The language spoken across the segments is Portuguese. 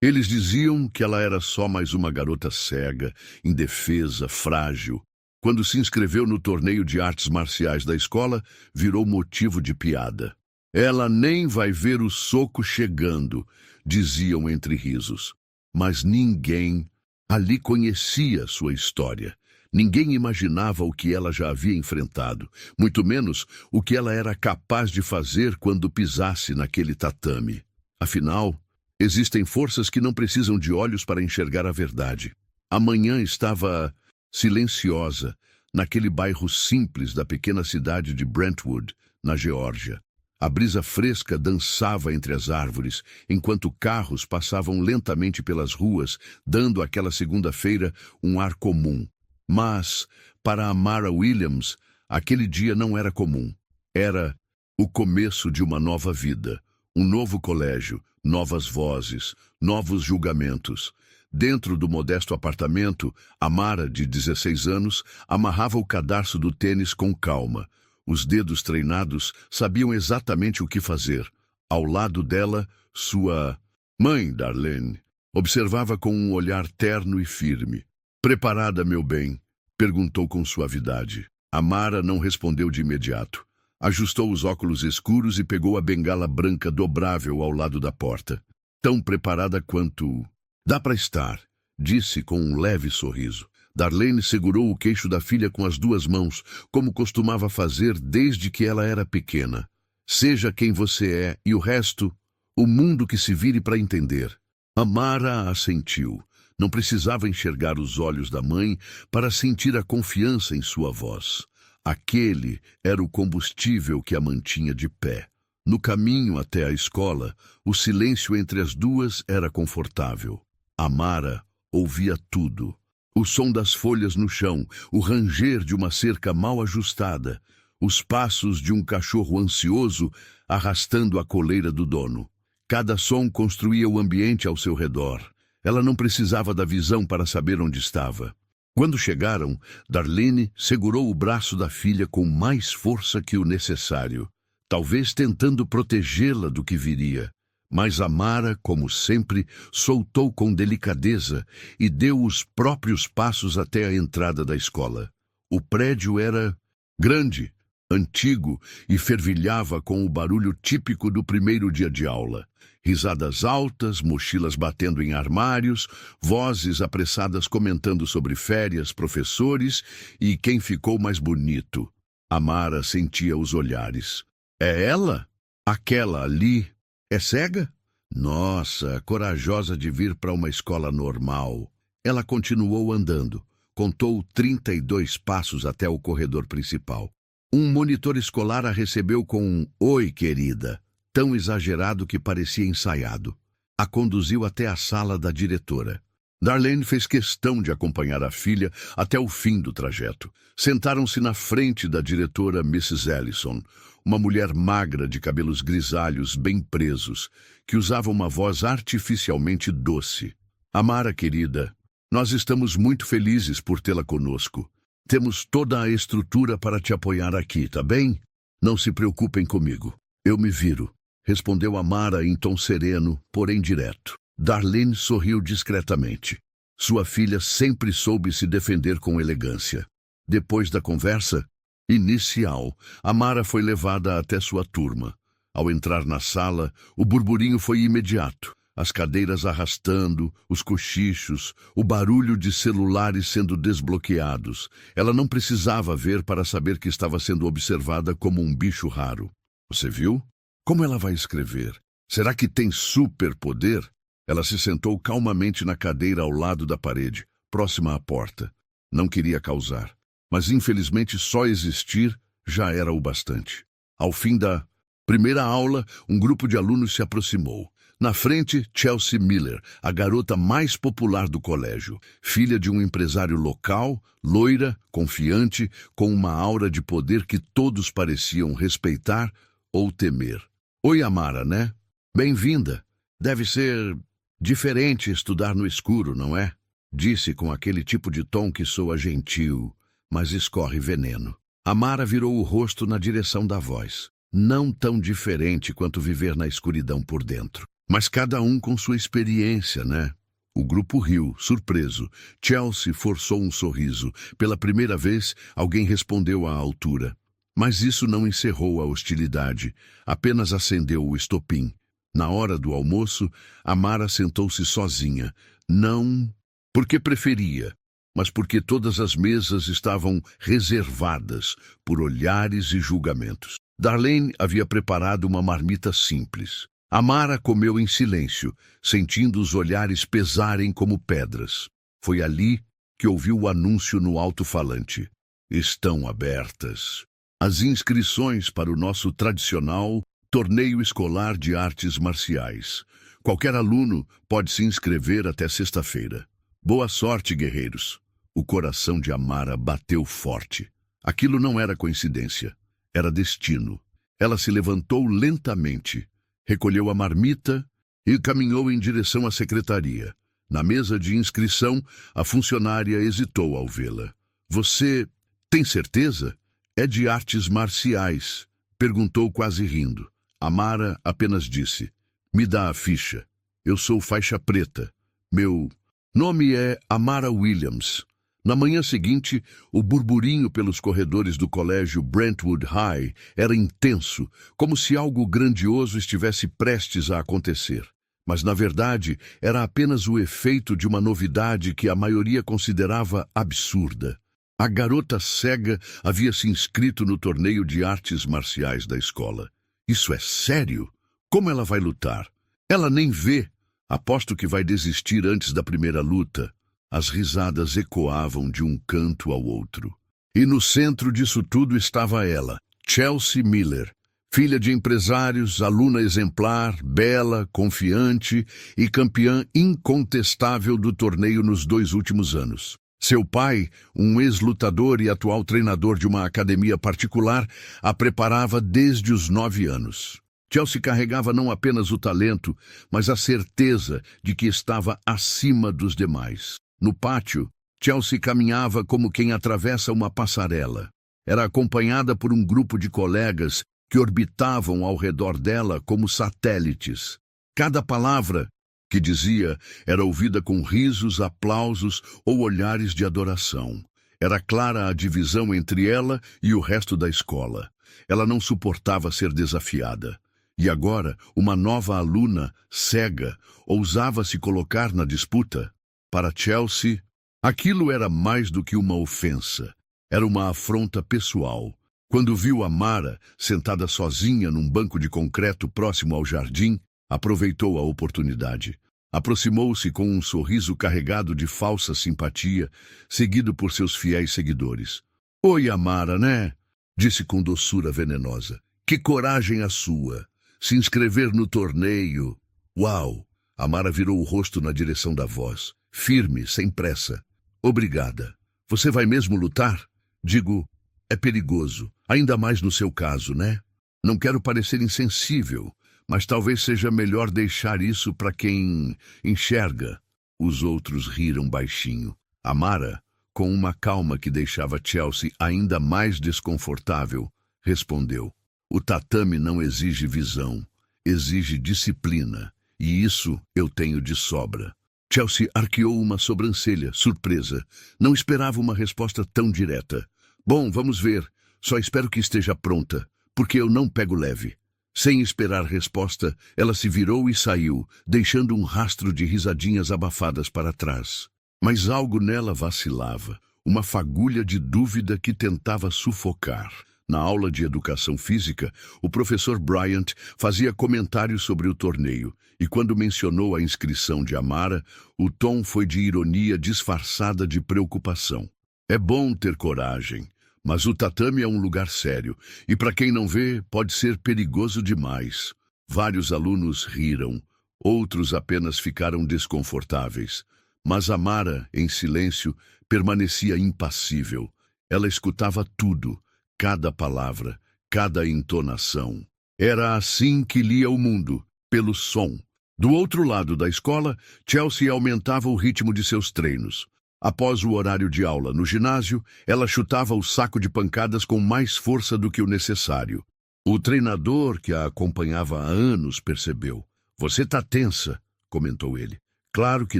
Eles diziam que ela era só mais uma garota cega, indefesa, frágil. Quando se inscreveu no torneio de artes marciais da escola, virou motivo de piada. Ela nem vai ver o soco chegando, diziam entre risos. Mas ninguém ali conhecia sua história. Ninguém imaginava o que ela já havia enfrentado, muito menos o que ela era capaz de fazer quando pisasse naquele tatame. Afinal, existem forças que não precisam de olhos para enxergar a verdade. A manhã estava silenciosa, naquele bairro simples da pequena cidade de Brentwood, na Geórgia. A brisa fresca dançava entre as árvores, enquanto carros passavam lentamente pelas ruas, dando àquela segunda-feira um ar comum. Mas, para Amara Williams, aquele dia não era comum. Era o começo de uma nova vida, um novo colégio, novas vozes, novos julgamentos. Dentro do modesto apartamento, Amara, de 16 anos, amarrava o cadarço do tênis com calma. Os dedos treinados sabiam exatamente o que fazer. Ao lado dela, sua mãe, Darlene, observava com um olhar terno e firme. "Preparada, meu bem?" perguntou com suavidade. Amara não respondeu de imediato. Ajustou os óculos escuros e pegou a bengala branca dobrável ao lado da porta. "Tão preparada quanto... dá para estar", disse com um leve sorriso. Darlene segurou o queixo da filha com as duas mãos, como costumava fazer desde que ela era pequena. "Seja quem você é e o resto, o mundo que se vire para entender." Amara assentiu. Não precisava enxergar os olhos da mãe para sentir a confiança em sua voz. Aquele era o combustível que a mantinha de pé. No caminho até a escola, o silêncio entre as duas era confortável. Amara ouvia tudo. O som das folhas no chão, o ranger de uma cerca mal ajustada, os passos de um cachorro ansioso arrastando a coleira do dono. Cada som construía o ambiente ao seu redor. Ela não precisava da visão para saber onde estava. Quando chegaram, Darlene segurou o braço da filha com mais força que o necessário, talvez tentando protegê-la do que viria. Mas Amara, como sempre, soltou com delicadeza e deu os próprios passos até a entrada da escola. O prédio era grande, antigo e fervilhava com o barulho típico do primeiro dia de aula. Risadas altas, mochilas batendo em armários, vozes apressadas comentando sobre férias, professores e quem ficou mais bonito. Amara sentia os olhares. "É ela? Aquela ali? É cega? Nossa, corajosa de vir para uma escola normal." Ela continuou andando. Contou 32 passos até o corredor principal. Um monitor escolar a recebeu com um "Oi, querida", tão exagerado que parecia ensaiado. A conduziu até a sala da diretora. Darlene fez questão de acompanhar a filha até o fim do trajeto. Sentaram-se na frente da diretora Mrs. Ellison, uma mulher magra de cabelos grisalhos bem presos, que usava uma voz artificialmente doce. "Amara, querida, nós estamos muito felizes por tê-la conosco. Temos toda a estrutura para te apoiar aqui, tá bem? Não se preocupem comigo. Eu me viro", respondeu Amara em tom sereno, porém direto. Darlene sorriu discretamente. Sua filha sempre soube se defender com elegância. Depois da conversa inicial, Amara foi levada até sua turma. Ao entrar na sala, o burburinho foi imediato. As cadeiras arrastando, os cochichos, o barulho de celulares sendo desbloqueados. Ela não precisava ver para saber que estava sendo observada como um bicho raro. "Você viu? Como ela vai escrever? Será que tem superpoder?" Ela se sentou calmamente na cadeira ao lado da parede, próxima à porta. Não queria causar, mas infelizmente só existir já era o bastante. Ao fim da primeira aula, um grupo de alunos se aproximou. Na frente, Chelsea Miller, a garota mais popular do colégio, filha de um empresário local, loira, confiante, com uma aura de poder que todos pareciam respeitar ou temer. "Oi, Amara, né? Bem-vinda. Deve ser diferente estudar no escuro, não é?" Disse com aquele tipo de tom que soa gentil, mas escorre veneno. Amara virou o rosto na direção da voz. "Não tão diferente quanto viver na escuridão por dentro." Mas cada um com sua experiência, né? O grupo riu, surpreso. Chelsea forçou um sorriso. Pela primeira vez, alguém respondeu à altura. Mas isso não encerrou a hostilidade, apenas acendeu o estopim. Na hora do almoço, Amara sentou-se sozinha. Não porque preferia, mas porque todas as mesas estavam reservadas por olhares e julgamentos. Darlene havia preparado uma marmita simples. Amara comeu em silêncio, sentindo os olhares pesarem como pedras. Foi ali que ouviu o anúncio no alto-falante. Estão abertas as inscrições para o nosso tradicional torneio escolar de artes marciais. Qualquer aluno pode se inscrever até sexta-feira. Boa sorte, guerreiros. O coração de Amara bateu forte. Aquilo não era coincidência, era destino. Ela se levantou lentamente, recolheu a marmita e caminhou em direção à secretaria. Na mesa de inscrição, a funcionária hesitou ao vê-la. Você tem certeza? É de artes marciais, perguntou quase rindo. Amara apenas disse, me dá a ficha. Eu sou faixa preta. Meu nome é Amara Williams. Na manhã seguinte, o burburinho pelos corredores do colégio Brentwood High era intenso, como se algo grandioso estivesse prestes a acontecer. Mas, na verdade, era apenas o efeito de uma novidade que a maioria considerava absurda. A garota cega havia se inscrito no torneio de artes marciais da escola. Isso é sério? Como ela vai lutar? Ela nem vê. Aposto que vai desistir antes da primeira luta. As risadas ecoavam de um canto ao outro. E no centro disso tudo estava ela, Chelsea Miller, filha de empresários, aluna exemplar, bela, confiante e campeã incontestável do torneio nos 2 últimos anos. Seu pai, um ex-lutador e atual treinador de uma academia particular, a preparava desde os 9 anos. Chelsea carregava não apenas o talento, mas a certeza de que estava acima dos demais. No pátio, Chelsea caminhava como quem atravessa uma passarela. Era acompanhada por um grupo de colegas que orbitavam ao redor dela como satélites. Cada palavra que dizia era ouvida com risos, aplausos ou olhares de adoração. Era clara a divisão entre ela e o resto da escola. Ela não suportava ser desafiada. E agora, uma nova aluna, cega, ousava se colocar na disputa. Para Chelsea, aquilo era mais do que uma ofensa. Era uma afronta pessoal. Quando viu Amara sentada sozinha num banco de concreto próximo ao jardim, aproveitou a oportunidade. Aproximou-se com um sorriso carregado de falsa simpatia, seguido por seus fiéis seguidores. Oi, Amara, né? Disse com doçura venenosa. Que coragem a sua! Se inscrever no torneio. Uau! Amara virou o rosto na direção da voz. Firme, sem pressa. Obrigada. Você vai mesmo lutar? Digo, é perigoso. Ainda mais no seu caso, né? Não quero parecer insensível, mas talvez seja melhor deixar isso para quem enxerga. Os outros riram baixinho. Amara, com uma calma que deixava Chelsea ainda mais desconfortável, respondeu. O tatame não exige visão, exige disciplina, e isso eu tenho de sobra. Chelsea arqueou uma sobrancelha, surpresa. Não esperava uma resposta tão direta. Bom, vamos ver. Só espero que esteja pronta, porque eu não pego leve. Sem esperar resposta, ela se virou e saiu, deixando um rastro de risadinhas abafadas para trás. Mas algo nela vacilava, uma fagulha de dúvida que tentava sufocar. Na aula de educação física, o professor Bryant fazia comentários sobre o torneio, e quando mencionou a inscrição de Amara, o tom foi de ironia disfarçada de preocupação. É bom ter coragem, mas o tatame é um lugar sério, e para quem não vê, pode ser perigoso demais. Vários alunos riram, outros apenas ficaram desconfortáveis. Mas Amara, em silêncio, permanecia impassível. Ela escutava tudo, cada palavra, cada entonação. Era assim que lia o mundo, pelo som. Do outro lado da escola, Chelsea aumentava o ritmo de seus treinos. Após o horário de aula no ginásio, ela chutava o saco de pancadas com mais força do que o necessário. O treinador, que a acompanhava há anos, percebeu. Você tá tensa, comentou ele. Claro que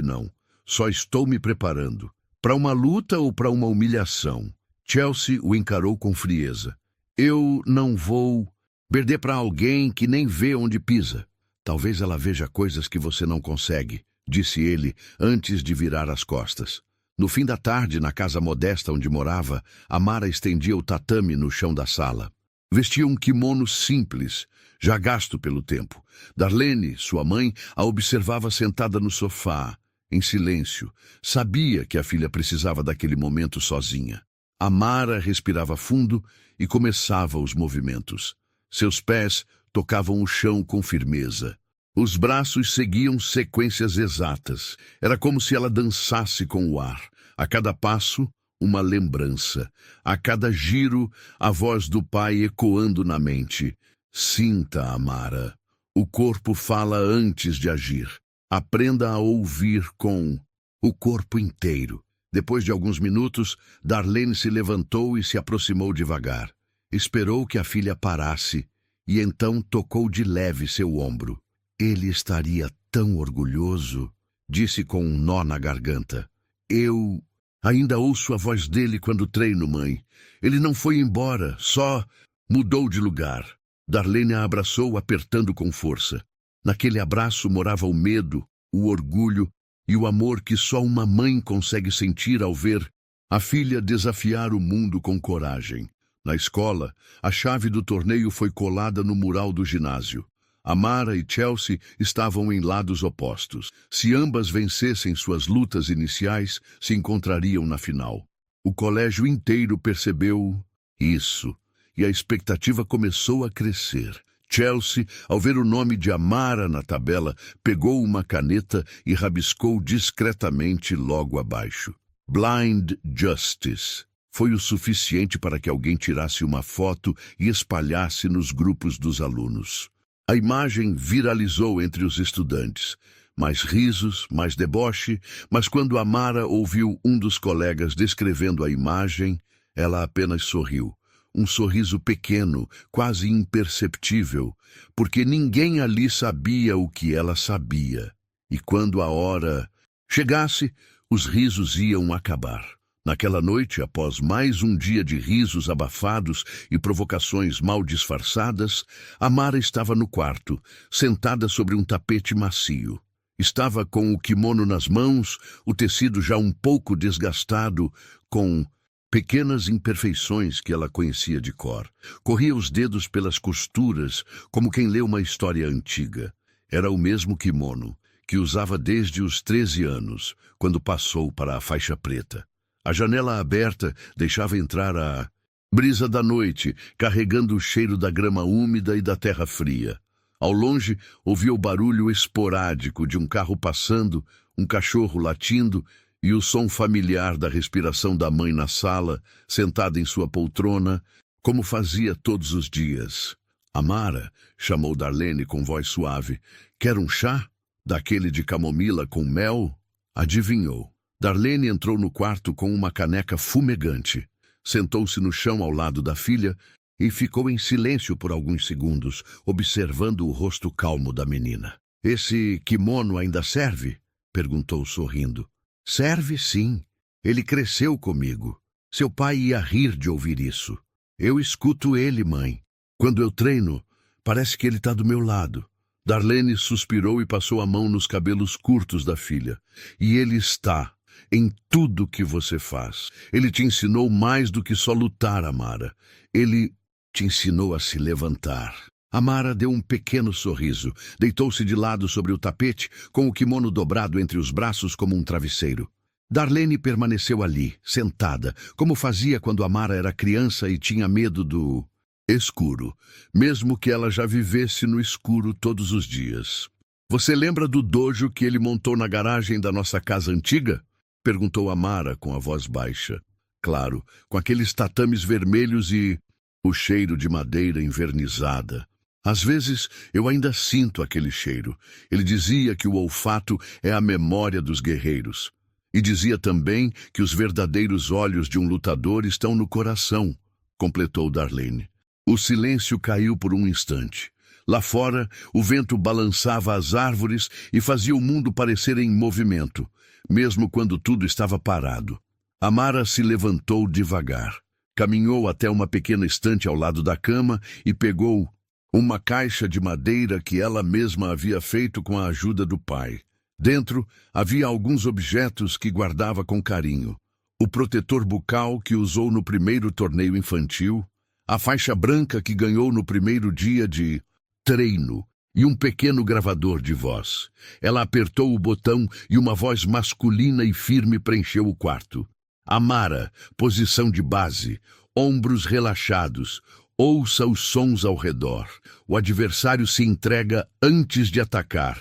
não. Só estou me preparando. Para uma luta ou para uma humilhação? Chelsea o encarou com frieza. Eu não vou perder para alguém que nem vê onde pisa. Talvez ela veja coisas que você não consegue, disse ele antes de virar as costas. No fim da tarde, na casa modesta onde morava, Amara estendia o tatame no chão da sala. Vestia um kimono simples, já gasto pelo tempo. Darlene, sua mãe, a observava sentada no sofá, em silêncio. Sabia que a filha precisava daquele momento sozinha. Amara respirava fundo e começava os movimentos. Seus pés tocavam o chão com firmeza. Os braços seguiam sequências exatas. Era como se ela dançasse com o ar. A cada passo, uma lembrança. A cada giro, a voz do pai ecoando na mente. Sinta, Amara. O corpo fala antes de agir. Aprenda a ouvir com o corpo inteiro. Depois de alguns minutos, Darlene se levantou e se aproximou devagar. Esperou que a filha parasse e então tocou de leve seu ombro. Ele estaria tão orgulhoso, disse com um nó na garganta. Eu ainda ouço a voz dele quando treino, mãe. Ele não foi embora, só mudou de lugar. Darlene a abraçou, apertando com força. Naquele abraço morava o medo, o orgulho e o amor que só uma mãe consegue sentir ao ver a filha desafiar o mundo com coragem. Na escola, a chave do torneio foi colada no mural do ginásio. Amara e Chelsea estavam em lados opostos. Se ambas vencessem suas lutas iniciais, se encontrariam na final. O colégio inteiro percebeu isso, e a expectativa começou a crescer. Chelsea, ao ver o nome de Amara na tabela, pegou uma caneta e rabiscou discretamente logo abaixo. Blind Justice. Foi o suficiente para que alguém tirasse uma foto e espalhasse nos grupos dos alunos. A imagem viralizou entre os estudantes. Mais risos, mais deboche, mas quando Amara ouviu um dos colegas descrevendo a imagem, ela apenas sorriu. Um sorriso pequeno, quase imperceptível, porque ninguém ali sabia o que ela sabia. E quando a hora chegasse, os risos iam acabar. Naquela noite, após mais um dia de risos abafados e provocações mal disfarçadas, Amara estava no quarto, sentada sobre um tapete macio. Estava com o kimono nas mãos, o tecido já um pouco desgastado, com pequenas imperfeições que ela conhecia de cor. Corria os dedos pelas costuras, como quem lê uma história antiga. Era o mesmo kimono, que usava desde os 13 anos, quando passou para a faixa preta. A janela aberta deixava entrar a brisa da noite, carregando o cheiro da grama úmida e da terra fria. Ao longe, ouvia o barulho esporádico de um carro passando, um cachorro latindo e o som familiar da respiração da mãe na sala, sentada em sua poltrona, como fazia todos os dias. Amara, chamou Darlene com voz suave. Quer um chá? Daquele de camomila com mel? Adivinhou. Darlene entrou no quarto com uma caneca fumegante. Sentou-se no chão ao lado da filha e ficou em silêncio por alguns segundos, observando o rosto calmo da menina. Esse kimono ainda serve? Perguntou sorrindo. Serve, sim. Ele cresceu comigo. Seu pai ia rir de ouvir isso. Eu escuto ele, mãe. Quando eu treino, parece que ele está do meu lado. Darlene suspirou e passou a mão nos cabelos curtos da filha. E ele está em tudo que você faz. Ele te ensinou mais do que só lutar, Amara. Ele te ensinou a se levantar. Amara deu um pequeno sorriso, deitou-se de lado sobre o tapete, com o kimono dobrado entre os braços como um travesseiro. Darlene permaneceu ali, sentada, como fazia quando Amara era criança e tinha medo do escuro, mesmo que ela já vivesse no escuro todos os dias. Você lembra do dojo que ele montou na garagem da nossa casa antiga? Perguntou Amara com a voz baixa. Claro, com aqueles tatames vermelhos e o cheiro de madeira envernizada. Às vezes, eu ainda sinto aquele cheiro. Ele dizia que o olfato é a memória dos guerreiros. E dizia também que os verdadeiros olhos de um lutador estão no coração, completou Darlene. O silêncio caiu por um instante. Lá fora, o vento balançava as árvores e fazia o mundo parecer em movimento, mesmo quando tudo estava parado. Amara se levantou devagar. Caminhou até uma pequena estante ao lado da cama e pegou uma caixa de madeira que ela mesma havia feito com a ajuda do pai. Dentro havia alguns objetos que guardava com carinho. O protetor bucal que usou no primeiro torneio infantil, a faixa branca que ganhou no primeiro dia de treino e um pequeno gravador de voz. Ela apertou o botão e uma voz masculina e firme preencheu o quarto. Amara, posição de base, ombros relaxados, ouça os sons ao redor. O adversário se entrega antes de atacar.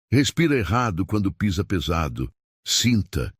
Respira errado quando pisa pesado. Sinta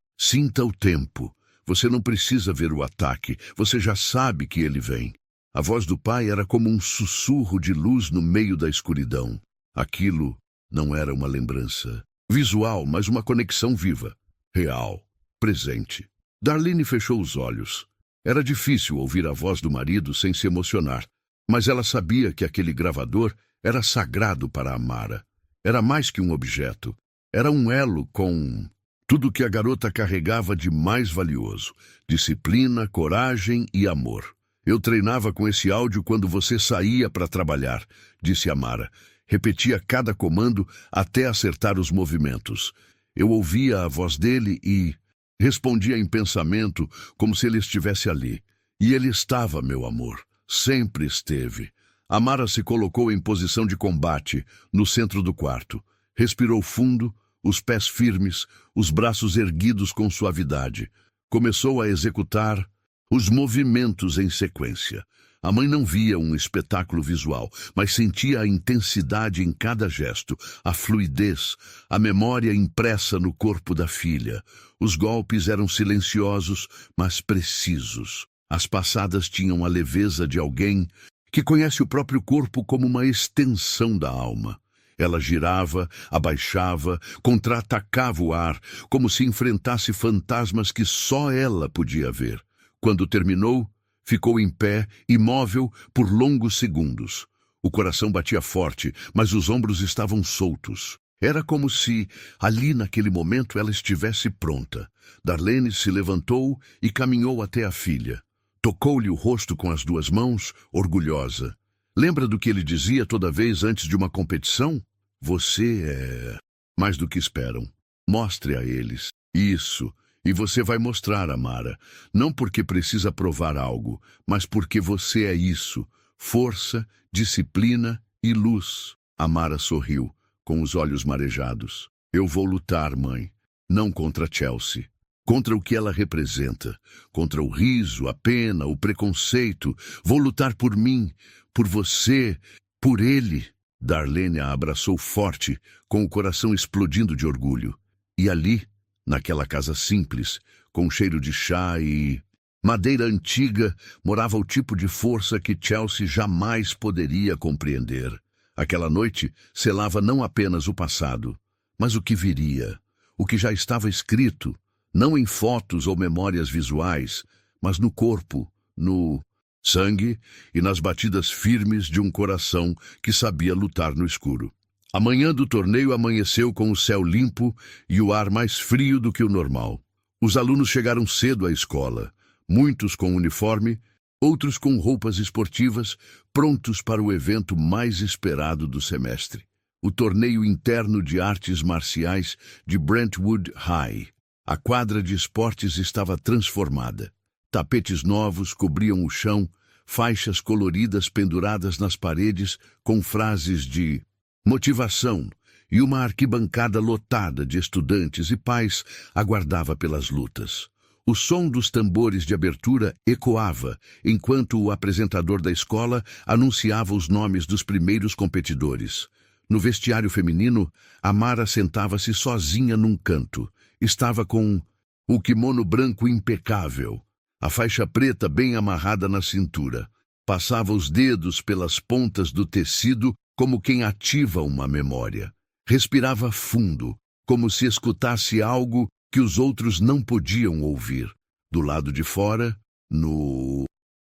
o tempo. Você não precisa ver o ataque, você já sabe que ele vem. A voz do pai era como um sussurro de luz no meio da escuridão. Aquilo não era uma lembrança visual, mas uma conexão viva, real, presente. Darlene fechou os olhos. Era difícil ouvir a voz do marido sem se emocionar, mas ela sabia que aquele gravador era sagrado para Amara. Era mais que um objeto. Era um elo com tudo que a garota carregava de mais valioso: disciplina, coragem e amor. Eu treinava com esse áudio quando você saía para trabalhar, disse Amara. Repetia cada comando até acertar os movimentos. Eu ouvia a voz dele e respondia em pensamento como se ele estivesse ali. E ele estava, meu amor. Sempre esteve. Amara se colocou em posição de combate, no centro do quarto. Respirou fundo, os pés firmes, os braços erguidos com suavidade. Começou a executar os movimentos em sequência. A mãe não via um espetáculo visual, mas sentia a intensidade em cada gesto, a fluidez, a memória impressa no corpo da filha. Os golpes eram silenciosos, mas precisos. As passadas tinham a leveza de alguém que conhece o próprio corpo como uma extensão da alma. Ela girava, abaixava, contra-atacava o ar, como se enfrentasse fantasmas que só ela podia ver. Quando terminou, ficou em pé, imóvel, por longos segundos. O coração batia forte, mas os ombros estavam soltos. Era como se, ali naquele momento, ela estivesse pronta. Darlene se levantou e caminhou até a filha. Tocou-lhe o rosto com as duas mãos, orgulhosa. Lembra do que ele dizia toda vez antes de uma competição? Você é mais do que esperam. Mostre a eles. Isso. E você vai mostrar, Amara. Não porque precisa provar algo, mas porque você é isso. Força, disciplina e luz. Amara sorriu, com os olhos marejados. Eu vou lutar, mãe. Não contra Chelsea. Contra o que ela representa. Contra o riso, a pena, o preconceito. Vou lutar por mim, por você, por ele. Darlene a abraçou forte, com o coração explodindo de orgulho. E ali, naquela casa simples, com cheiro de chá e madeira antiga, morava o tipo de força que Chelsea jamais poderia compreender. Aquela noite selava não apenas o passado, mas o que viria, o que já estava escrito, não em fotos ou memórias visuais, mas no corpo, no sangue e nas batidas firmes de um coração que sabia lutar no escuro. A manhã do torneio amanheceu com o céu limpo e o ar mais frio do que o normal. Os alunos chegaram cedo à escola, muitos com uniforme, outros com roupas esportivas, prontos para o evento mais esperado do semestre, o torneio interno de artes marciais de Brentwood High. A quadra de esportes estava transformada. Tapetes novos cobriam o chão, faixas coloridas penduradas nas paredes com frases de motivação, e uma arquibancada lotada de estudantes e pais aguardava pelas lutas. O som dos tambores de abertura ecoava, enquanto o apresentador da escola anunciava os nomes dos primeiros competidores. No vestiário feminino, Amara sentava-se sozinha num canto. Estava com o kimono branco impecável, a faixa preta bem amarrada na cintura. Passava os dedos pelas pontas do tecido como quem ativa uma memória. Respirava fundo, como se escutasse algo que os outros não podiam ouvir. Do lado de fora, no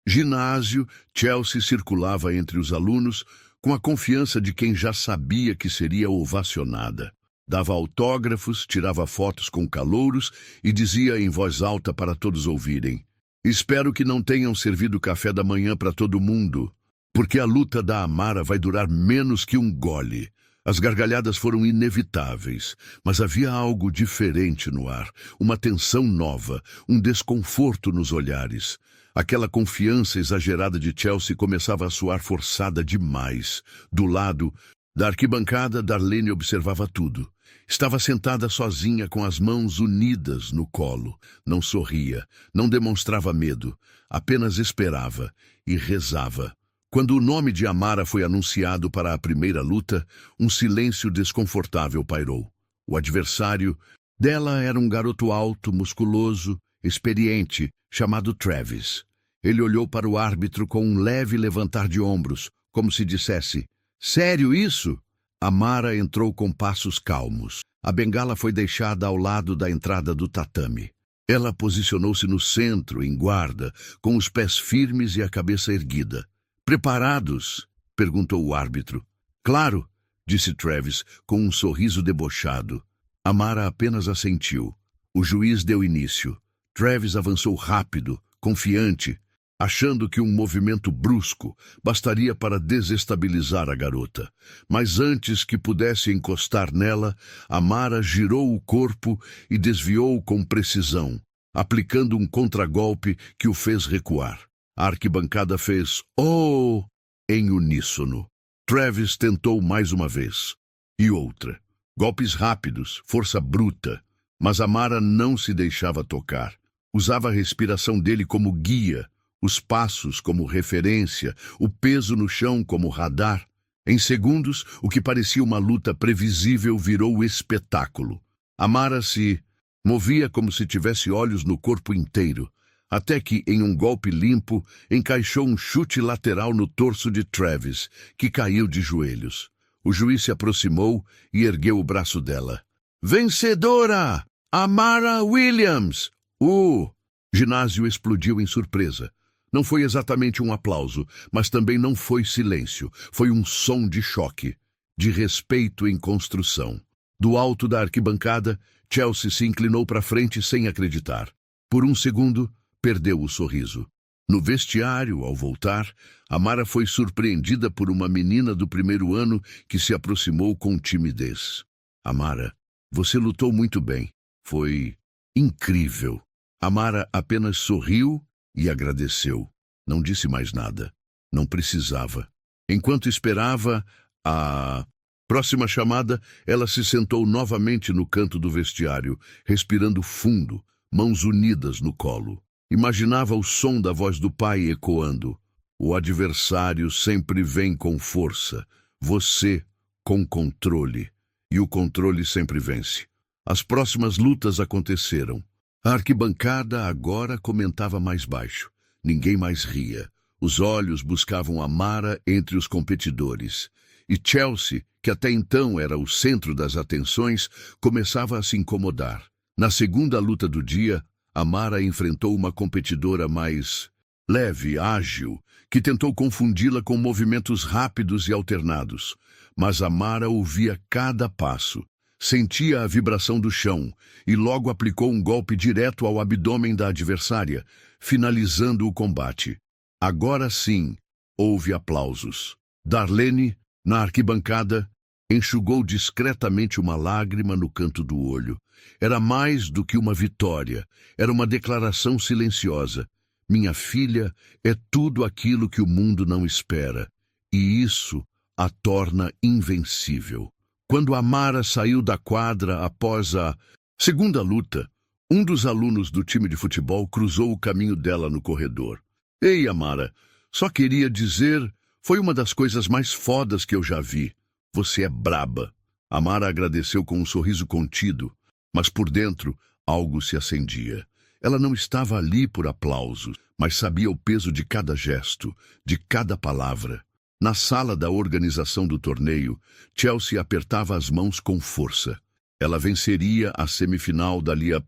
ginásio, Chelsea circulava entre os alunos com a confiança de quem já sabia que seria ovacionada. Dava autógrafos, tirava fotos com calouros e dizia em voz alta para todos ouvirem: "Espero que não tenham servido café da manhã para todo mundo, porque a luta da Amara vai durar menos que um gole." As gargalhadas foram inevitáveis, mas havia algo diferente no ar, uma tensão nova, um desconforto nos olhares. Aquela confiança exagerada de Chelsea começava a soar forçada demais. Do lado da arquibancada, Darlene observava tudo. Estava sentada sozinha com as mãos unidas no colo. Não sorria, não demonstrava medo, apenas esperava e rezava. Quando o nome de Amara foi anunciado para a primeira luta, um silêncio desconfortável pairou. O adversário dela era um garoto alto, musculoso, experiente, chamado Travis. Ele olhou para o árbitro com um leve levantar de ombros, como se dissesse: "Sério isso?" Amara entrou com passos calmos. A bengala foi deixada ao lado da entrada do tatame. Ela posicionou-se no centro, em guarda, com os pés firmes e a cabeça erguida. "Preparados?" perguntou o árbitro. "Claro", disse Travis, com um sorriso debochado. Amara apenas assentiu. O juiz deu início. Travis avançou rápido, confiante, achando que um movimento brusco bastaria para desestabilizar a garota. Mas antes que pudesse encostar nela, Amara girou o corpo e desviou com precisão, aplicando um contragolpe que o fez recuar. A arquibancada fez "oh" em uníssono. Travis tentou mais uma vez. E outra. Golpes rápidos, força bruta. Mas Amara não se deixava tocar. Usava a respiração dele como guia, os passos como referência, o peso no chão como radar. Em segundos, o que parecia uma luta previsível virou espetáculo. Amara se movia como se tivesse olhos no corpo inteiro, até que, em um golpe limpo, encaixou um chute lateral no torso de Travis, que caiu de joelhos. O juiz se aproximou e ergueu o braço dela. "Vencedora! Amara Williams!" O ginásio explodiu em surpresa. Não foi exatamente um aplauso, mas também não foi silêncio. Foi um som de choque, de respeito em construção. Do alto da arquibancada, Chelsea se inclinou para frente sem acreditar. Por um segundo, perdeu o sorriso. No vestiário, ao voltar, Amara foi surpreendida por uma menina do primeiro ano que se aproximou com timidez. "Amara, você lutou muito bem. Foi incrível." Amara apenas sorriu e agradeceu. Não disse mais nada. Não precisava. Enquanto esperava a próxima chamada, ela se sentou novamente no canto do vestiário, respirando fundo, mãos unidas no colo. Imaginava o som da voz do pai ecoando. "O adversário sempre vem com força, você com controle, e o controle sempre vence." As próximas lutas aconteceram. A arquibancada agora comentava mais baixo. Ninguém mais ria. Os olhos buscavam Amara entre os competidores. E Chelsea, que até então era o centro das atenções, começava a se incomodar. Na segunda luta do dia, Amara enfrentou uma competidora mais leve, ágil, que tentou confundi-la com movimentos rápidos e alternados. Mas Amara ouvia cada passo. Sentia a vibração do chão e logo aplicou um golpe direto ao abdômen da adversária, finalizando o combate. Agora sim, houve aplausos. Darlene, na arquibancada, enxugou discretamente uma lágrima no canto do olho. Era mais do que uma vitória, era uma declaração silenciosa. "Minha filha é tudo aquilo que o mundo não espera, e isso a torna invencível." Quando Amara saiu da quadra após a segunda luta, um dos alunos do time de futebol cruzou o caminho dela no corredor. "Ei, Amara, só queria dizer, foi uma das coisas mais fodas que eu já vi. Você é braba." Amara agradeceu com um sorriso contido, mas por dentro algo se acendia. Ela não estava ali por aplausos, mas sabia o peso de cada gesto, de cada palavra. Na sala da organização do torneio, Chelsea apertava as mãos com força. Ela venceria a semifinal dali a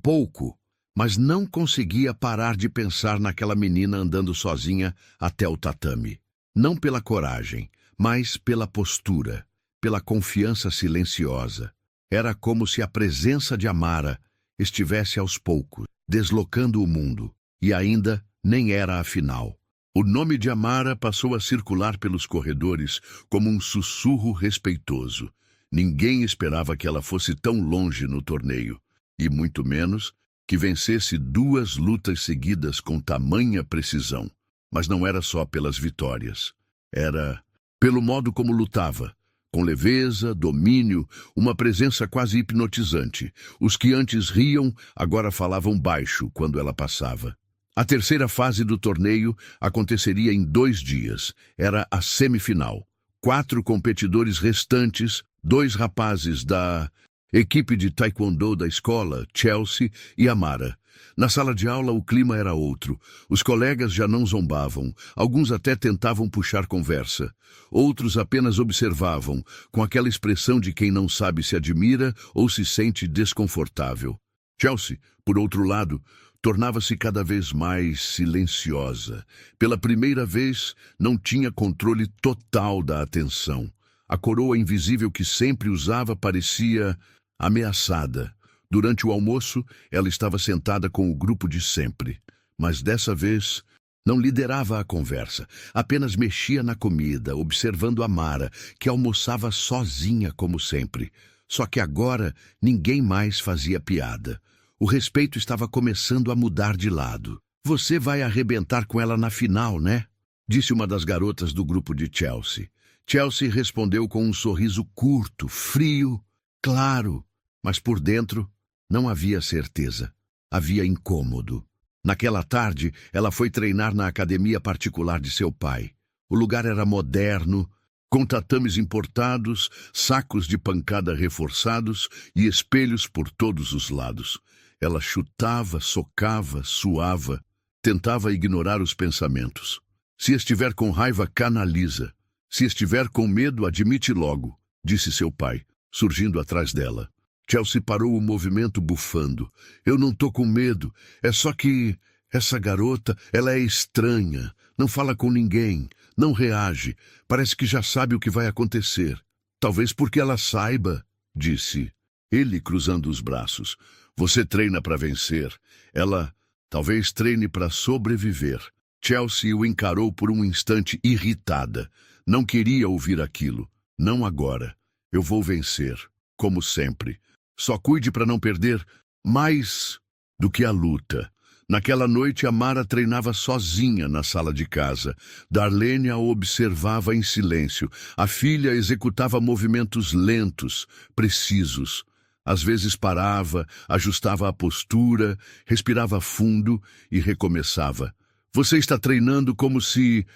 pouco, mas não conseguia parar de pensar naquela menina andando sozinha até o tatame. Não pela coragem, mas pela postura, pela confiança silenciosa. Era como se a presença de Amara estivesse aos poucos, deslocando o mundo, e ainda nem era a final. O nome de Amara passou a circular pelos corredores como um sussurro respeitoso. Ninguém esperava que ela fosse tão longe no torneio, e muito menos que vencesse 2 lutas seguidas com tamanha precisão. Mas não era só pelas vitórias. Era pelo modo como lutava, com leveza, domínio, uma presença quase hipnotizante. Os que antes riam, agora falavam baixo quando ela passava. A terceira fase do torneio aconteceria em 2 dias. Era a semifinal. 4 competidores restantes, 2 rapazes da equipe de taekwondo da escola, Chelsea e Amara. Na sala de aula o clima era outro. Os colegas já não zombavam, alguns até tentavam puxar conversa. Outros apenas observavam, com aquela expressão de quem não sabe se admira ou se sente desconfortável. Chelsea, por outro lado, tornava-se cada vez mais silenciosa. Pela primeira vez, não tinha controle total da atenção. A coroa invisível que sempre usava parecia ameaçada. Durante o almoço, ela estava sentada com o grupo de sempre. Mas dessa vez, não liderava a conversa. Apenas mexia na comida, observando Amara, que almoçava sozinha como sempre. Só que agora, ninguém mais fazia piada. O respeito estava começando a mudar de lado. "Você vai arrebentar com ela na final, né?" disse uma das garotas do grupo de Chelsea. Chelsea respondeu com um sorriso curto, frio, claro, mas por dentro não havia certeza. Havia incômodo. Naquela tarde, ela foi treinar na academia particular de seu pai. O lugar era moderno, com tatames importados, sacos de pancada reforçados e espelhos por todos os lados. Ela chutava, socava, suava, tentava ignorar os pensamentos. Se estiver com raiva, canaliza. Se estiver com medo, admite logo, disse seu pai, surgindo atrás dela. Chelsea parou o movimento bufando. "Eu não tô com medo, é só que essa garota, ela é estranha, não fala com ninguém, não reage, parece que já sabe o que vai acontecer." "Talvez porque ela saiba", disse ele, cruzando os braços. "Você treina para vencer, ela talvez treine para sobreviver." Chelsea o encarou por um instante irritada. Não queria ouvir aquilo. "Não agora. Eu vou vencer, como sempre. Só cuide para não perder mais do que a luta." Naquela noite, Amara treinava sozinha na sala de casa. Darlene a observava em silêncio. A filha executava movimentos lentos, precisos. Às vezes parava, ajustava a postura, respirava fundo e recomeçava. "Você está treinando como se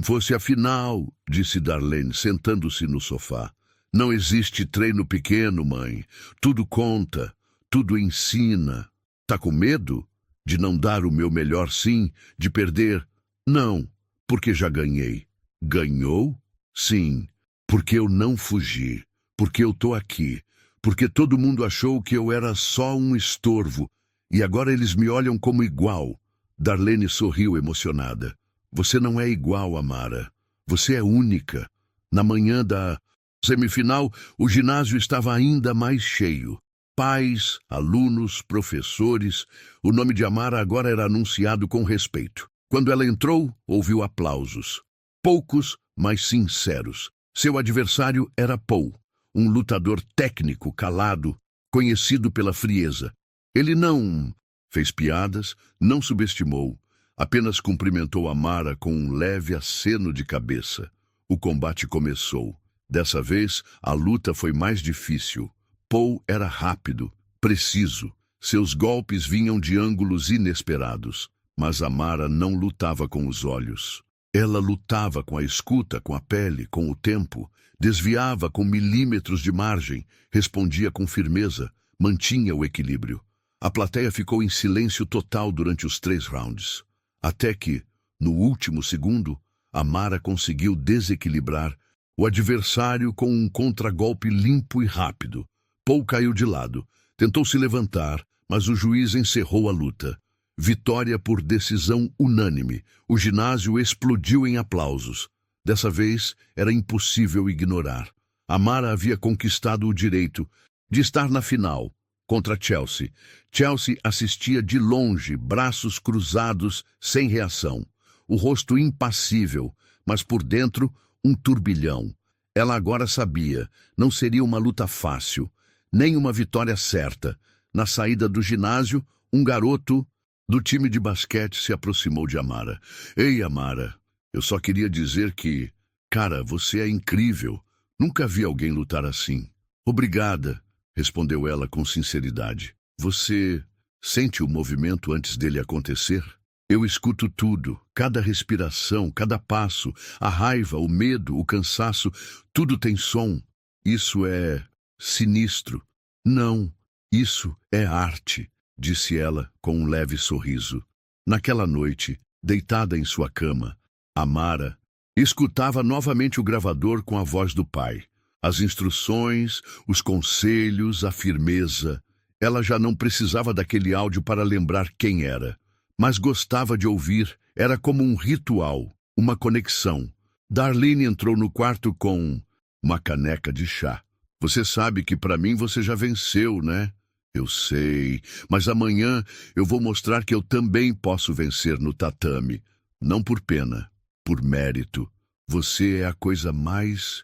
fosse a final", disse Darlene, sentando-se no sofá. "Não existe treino pequeno, mãe. Tudo conta, tudo ensina." "Tá com medo? De não dar o meu melhor sim? De perder?" "Não, porque já ganhei." "Ganhou?" "Sim, porque eu não fugi. Porque eu tô aqui. Porque todo mundo achou que eu era só um estorvo. E agora eles me olham como igual." Darlene sorriu emocionada. "Você não é igual, Amara. Você é única." Na manhã da semifinal, o ginásio estava ainda mais cheio. Pais, alunos, professores. O nome de Amara agora era anunciado com respeito. Quando ela entrou, ouviu aplausos. Poucos, mas sinceros. Seu adversário era Paul, um lutador técnico, calado, conhecido pela frieza. Ele não fez piadas, não subestimou. Apenas cumprimentou Amara com um leve aceno de cabeça. O combate começou. Dessa vez, a luta foi mais difícil. Paul era rápido, preciso. Seus golpes vinham de ângulos inesperados. Mas Amara não lutava com os olhos. Ela lutava com a escuta, com a pele, com o tempo. Desviava com milímetros de margem. Respondia com firmeza. Mantinha o equilíbrio. A plateia ficou em silêncio total durante os 3 rounds. Até que, no último segundo, Amara conseguiu desequilibrar o adversário com um contragolpe limpo e rápido. Paul caiu de lado. Tentou se levantar, mas o juiz encerrou a luta. Vitória por decisão unânime. O ginásio explodiu em aplausos. Dessa vez, era impossível ignorar. Amara havia conquistado o direito de estar na final, contra Chelsea. Chelsea assistia de longe, braços cruzados, sem reação. O rosto impassível, mas por dentro, um turbilhão. Ela agora sabia, não seria uma luta fácil, nem uma vitória certa. Na saída do ginásio, um garoto do time de basquete se aproximou de Amara. Ei, Amara, eu só queria dizer que, cara, você é incrível. Nunca vi alguém lutar assim. Obrigada, respondeu ela com sinceridade. Você sente o movimento antes dele acontecer? Eu escuto tudo, cada respiração, cada passo, a raiva, o medo, o cansaço, tudo tem som. Isso é sinistro. Não, isso é arte, disse ela com um leve sorriso. Naquela noite, deitada em sua cama, Amara escutava novamente o gravador com a voz do pai. As instruções, os conselhos, a firmeza. Ela já não precisava daquele áudio para lembrar quem era, mas gostava de ouvir. Era como um ritual, uma conexão. Darlene entrou no quarto com uma caneca de chá. Você sabe que para mim você já venceu, né? Eu sei, mas amanhã eu vou mostrar que eu também posso vencer no tatame. Não por pena, por mérito. Você é a coisa mais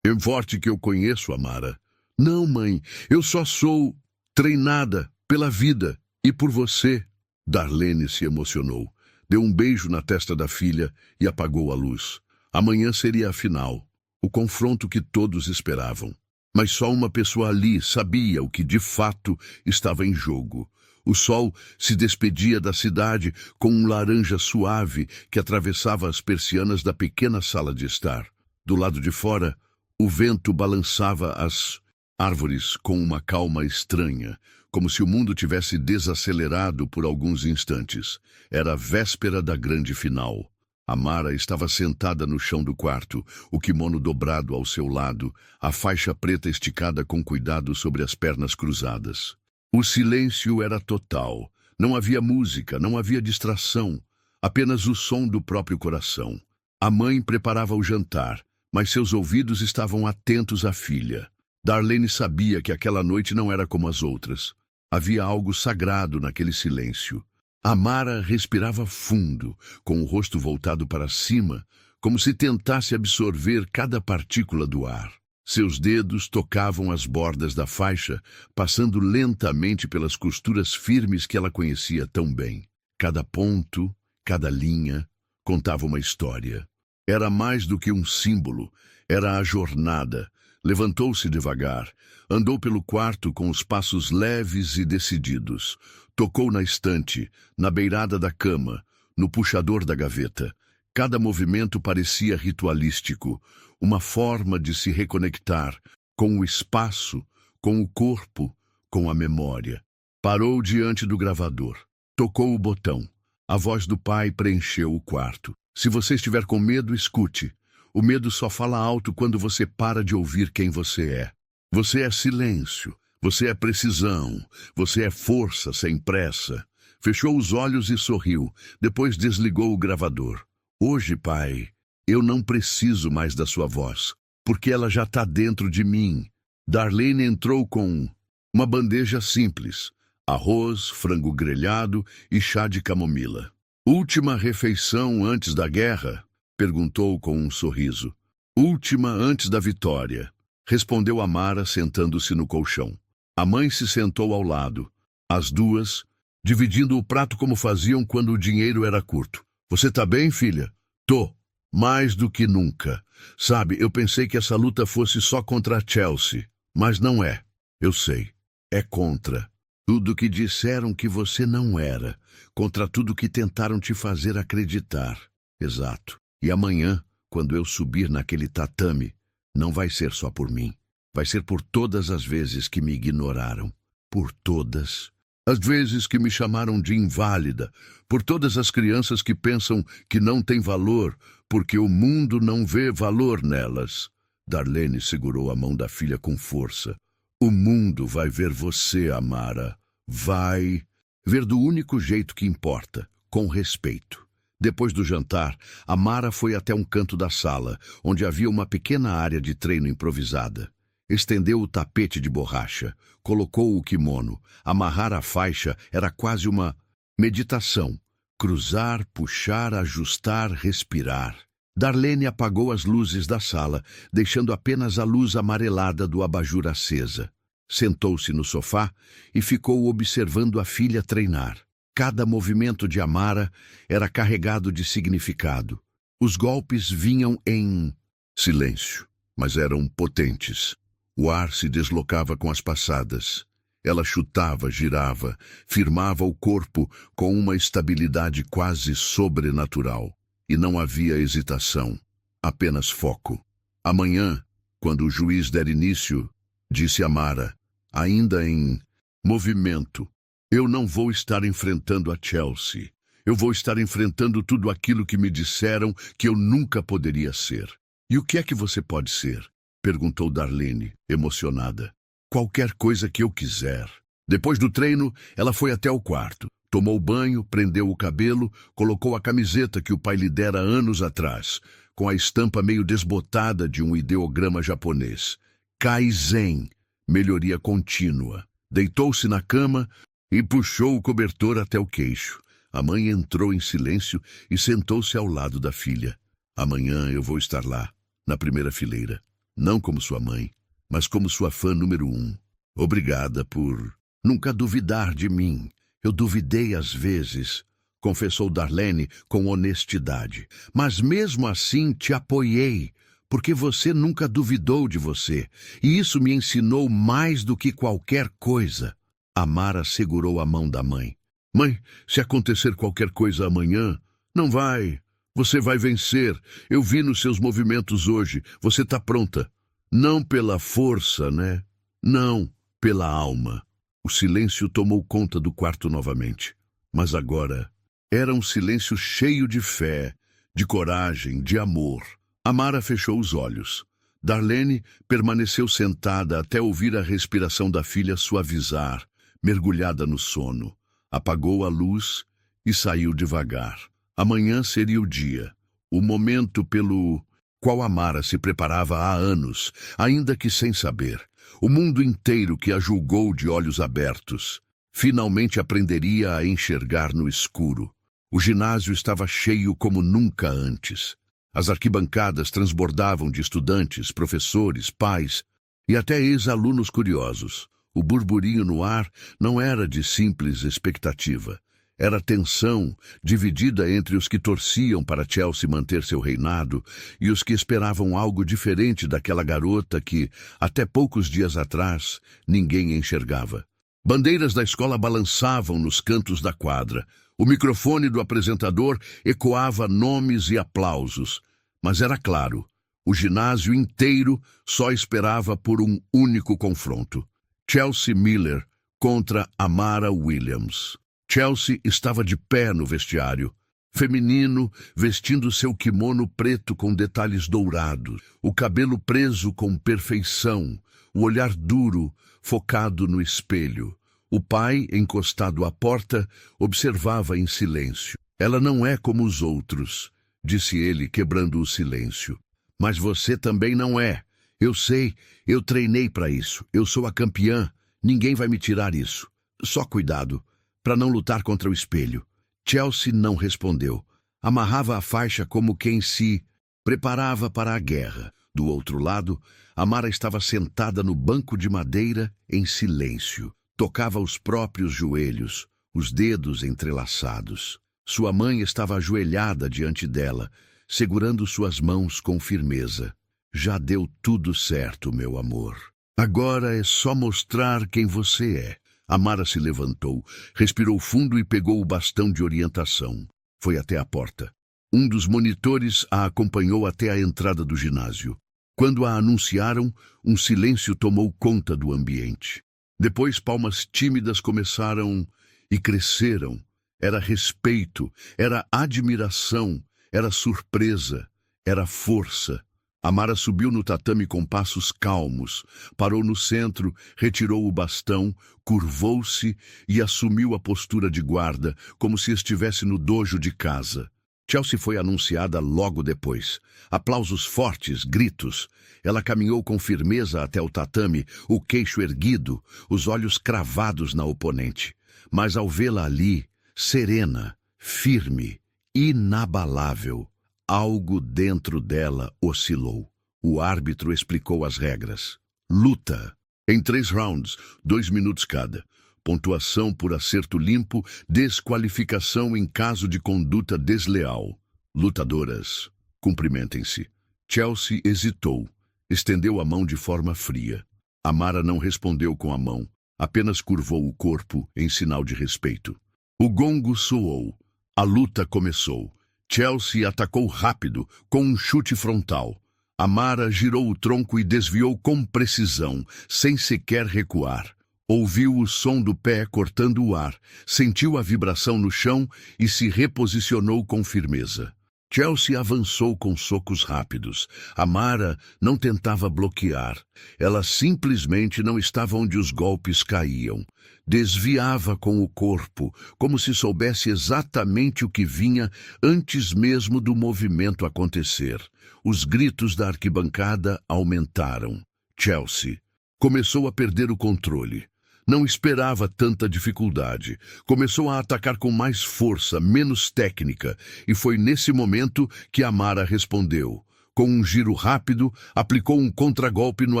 forte que eu conheço, Amara. Não, mãe, eu só sou treinada pela vida e por você. Darlene se emocionou, deu um beijo na testa da filha e apagou a luz. Amanhã seria a final, o confronto que todos esperavam. Mas só uma pessoa ali sabia o que de fato estava em jogo. O sol se despedia da cidade com um laranja suave que atravessava as persianas da pequena sala de estar. Do lado de fora, o vento balançava as árvores com uma calma estranha, como se o mundo tivesse desacelerado por alguns instantes. Era a véspera da grande final. Amara estava sentada no chão do quarto, o kimono dobrado ao seu lado, a faixa preta esticada com cuidado sobre as pernas cruzadas. O silêncio era total. Não havia música, não havia distração, apenas o som do próprio coração. A mãe preparava o jantar, mas seus ouvidos estavam atentos à filha. Darlene sabia que aquela noite não era como as outras. Havia algo sagrado naquele silêncio. Amara respirava fundo, com o rosto voltado para cima, como se tentasse absorver cada partícula do ar. Seus dedos tocavam as bordas da faixa, passando lentamente pelas costuras firmes que ela conhecia tão bem. Cada ponto, cada linha, contava uma história. Era mais do que um símbolo, era a jornada. Levantou-se devagar, andou pelo quarto com os passos leves e decididos. Tocou na estante, na beirada da cama, no puxador da gaveta. Cada movimento parecia ritualístico, uma forma de se reconectar com o espaço, com o corpo, com a memória. Parou diante do gravador. Tocou o botão. A voz do pai preencheu o quarto. Se você estiver com medo, escute. O medo só fala alto quando você para de ouvir quem você é. Você é silêncio. Você é precisão, você é força sem pressa. Fechou os olhos e sorriu, depois desligou o gravador. Hoje, pai, eu não preciso mais da sua voz, porque ela já está dentro de mim. Darlene entrou com uma bandeja simples, arroz, frango grelhado e chá de camomila. Última refeição antes da guerra? Perguntou com um sorriso. Última antes da vitória, respondeu Amara sentando-se no colchão. A mãe se sentou ao lado, as duas, dividindo o prato como faziam quando o dinheiro era curto. Você tá bem, filha? Tô, mais do que nunca. Sabe, eu pensei que essa luta fosse só contra a Chelsea, mas não é. Eu sei, é contra tudo que disseram que você não era, contra tudo que tentaram te fazer acreditar. Exato. E amanhã, quando eu subir naquele tatame, não vai ser só por mim. Vai ser por todas as vezes que me ignoraram. Por todas. As vezes que me chamaram de inválida. Por todas as crianças que pensam que não têm valor, porque o mundo não vê valor nelas. Darlene segurou a mão da filha com força. O mundo vai ver você, Amara. Vai ver do único jeito que importa, com respeito. Depois do jantar, Amara foi até um canto da sala, onde havia uma pequena área de treino improvisada. Estendeu o tapete de borracha, colocou o kimono. Amarrar a faixa era quase uma meditação. Cruzar, puxar, ajustar, respirar. Darlene apagou as luzes da sala, deixando apenas a luz amarelada do abajur acesa. Sentou-se no sofá e ficou observando a filha treinar. Cada movimento de Amara era carregado de significado. Os golpes vinham em silêncio, mas eram potentes. O ar se deslocava com as passadas. Ela chutava, girava, firmava o corpo com uma estabilidade quase sobrenatural. E não havia hesitação, apenas foco. Amanhã, quando o juiz der início, disse Amara, ainda em movimento, eu não vou estar enfrentando a Chelsea. Eu vou estar enfrentando tudo aquilo que me disseram que eu nunca poderia ser. E o que é que você pode ser? Perguntou Darlene, emocionada. Qualquer coisa que eu quiser. Depois do treino, ela foi até o quarto. Tomou banho, prendeu o cabelo, colocou a camiseta que o pai lhe dera anos atrás, com a estampa meio desbotada de um ideograma japonês. Kaizen, melhoria contínua. Deitou-se na cama e puxou o cobertor até o queixo. A mãe entrou em silêncio e sentou-se ao lado da filha. Amanhã eu vou estar lá, na primeira fileira. Não como sua mãe, mas como sua fã número 1. Obrigada por nunca duvidar de mim. Eu duvidei às vezes, confessou Darlene com honestidade. Mas mesmo assim te apoiei, porque você nunca duvidou de você. E isso me ensinou mais do que qualquer coisa. Amara segurou a mão da mãe. Mãe, se acontecer qualquer coisa amanhã, não vai. Você vai vencer. Eu vi nos seus movimentos hoje. Você está pronta. Não pela força, né? Não, pela alma. O silêncio tomou conta do quarto novamente. Mas agora era um silêncio cheio de fé, de coragem, de amor. Amara fechou os olhos. Darlene permaneceu sentada até ouvir a respiração da filha suavizar, mergulhada no sono. Apagou a luz e saiu devagar. Amanhã seria o dia, o momento pelo qual Amara se preparava há anos, ainda que sem saber. O mundo inteiro que a julgou de olhos abertos, finalmente aprenderia a enxergar no escuro. O ginásio estava cheio como nunca antes. As arquibancadas transbordavam de estudantes, professores, pais e até ex-alunos curiosos. O burburinho no ar não era de simples expectativa. Era tensão, dividida entre os que torciam para Chelsea manter seu reinado e os que esperavam algo diferente daquela garota que, até poucos dias atrás, ninguém enxergava. Bandeiras da escola balançavam nos cantos da quadra. O microfone do apresentador ecoava nomes e aplausos. Mas era claro, o ginásio inteiro só esperava por um único confronto. Chelsea Miller contra Amara Williams. Chelsea estava de pé no vestiário, feminino, vestindo seu kimono preto com detalhes dourados, o cabelo preso com perfeição, o olhar duro, focado no espelho. O pai, encostado à porta, observava em silêncio. Ela não é como os outros, disse ele, quebrando o silêncio. Mas você também não é. Eu sei, eu treinei para isso. Eu sou a campeã. Ninguém vai me tirar isso. Só cuidado, para não lutar contra o espelho. Chelsea não respondeu. Amarrava a faixa como quem se preparava para a guerra. Do outro lado, Amara estava sentada no banco de madeira em silêncio. Tocava os próprios joelhos, os dedos entrelaçados. Sua mãe estava ajoelhada diante dela, segurando suas mãos com firmeza. Já deu tudo certo, meu amor. Agora é só mostrar quem você é. Amara se levantou, respirou fundo e pegou o bastão de orientação. Foi até a porta. Um dos monitores a acompanhou até a entrada do ginásio. Quando a anunciaram, um silêncio tomou conta do ambiente. Depois palmas tímidas começaram e cresceram. Era respeito, era admiração, era surpresa, era força. Amara subiu no tatame com passos calmos, parou no centro, retirou o bastão, curvou-se e assumiu a postura de guarda, como se estivesse no dojo de casa. Chelsea foi anunciada logo depois. Aplausos fortes, gritos. Ela caminhou com firmeza até o tatame, o queixo erguido, os olhos cravados na oponente. Mas ao vê-la ali, serena, firme, inabalável, algo dentro dela oscilou. O árbitro explicou as regras. Luta. Em 3 rounds, 2 minutos cada. Pontuação por acerto limpo, desqualificação em caso de conduta desleal. Lutadoras, cumprimentem-se. Chelsea hesitou, estendeu a mão de forma fria. Amara não respondeu com a mão, apenas curvou o corpo em sinal de respeito. O gongo soou. A luta começou. Chelsea atacou rápido, com um chute frontal. Amara girou o tronco e desviou com precisão, sem sequer recuar. Ouviu o som do pé cortando o ar, sentiu a vibração no chão e se reposicionou com firmeza. Chelsea avançou com socos rápidos. Amara não tentava bloquear. Ela simplesmente não estava onde os golpes caíam. Desviava com o corpo, como se soubesse exatamente o que vinha antes mesmo do movimento acontecer. Os gritos da arquibancada aumentaram. Chelsea começou a perder o controle. Não esperava tanta dificuldade. Começou a atacar com mais força, menos técnica, e foi nesse momento que Amara respondeu. Com um giro rápido, aplicou um contragolpe no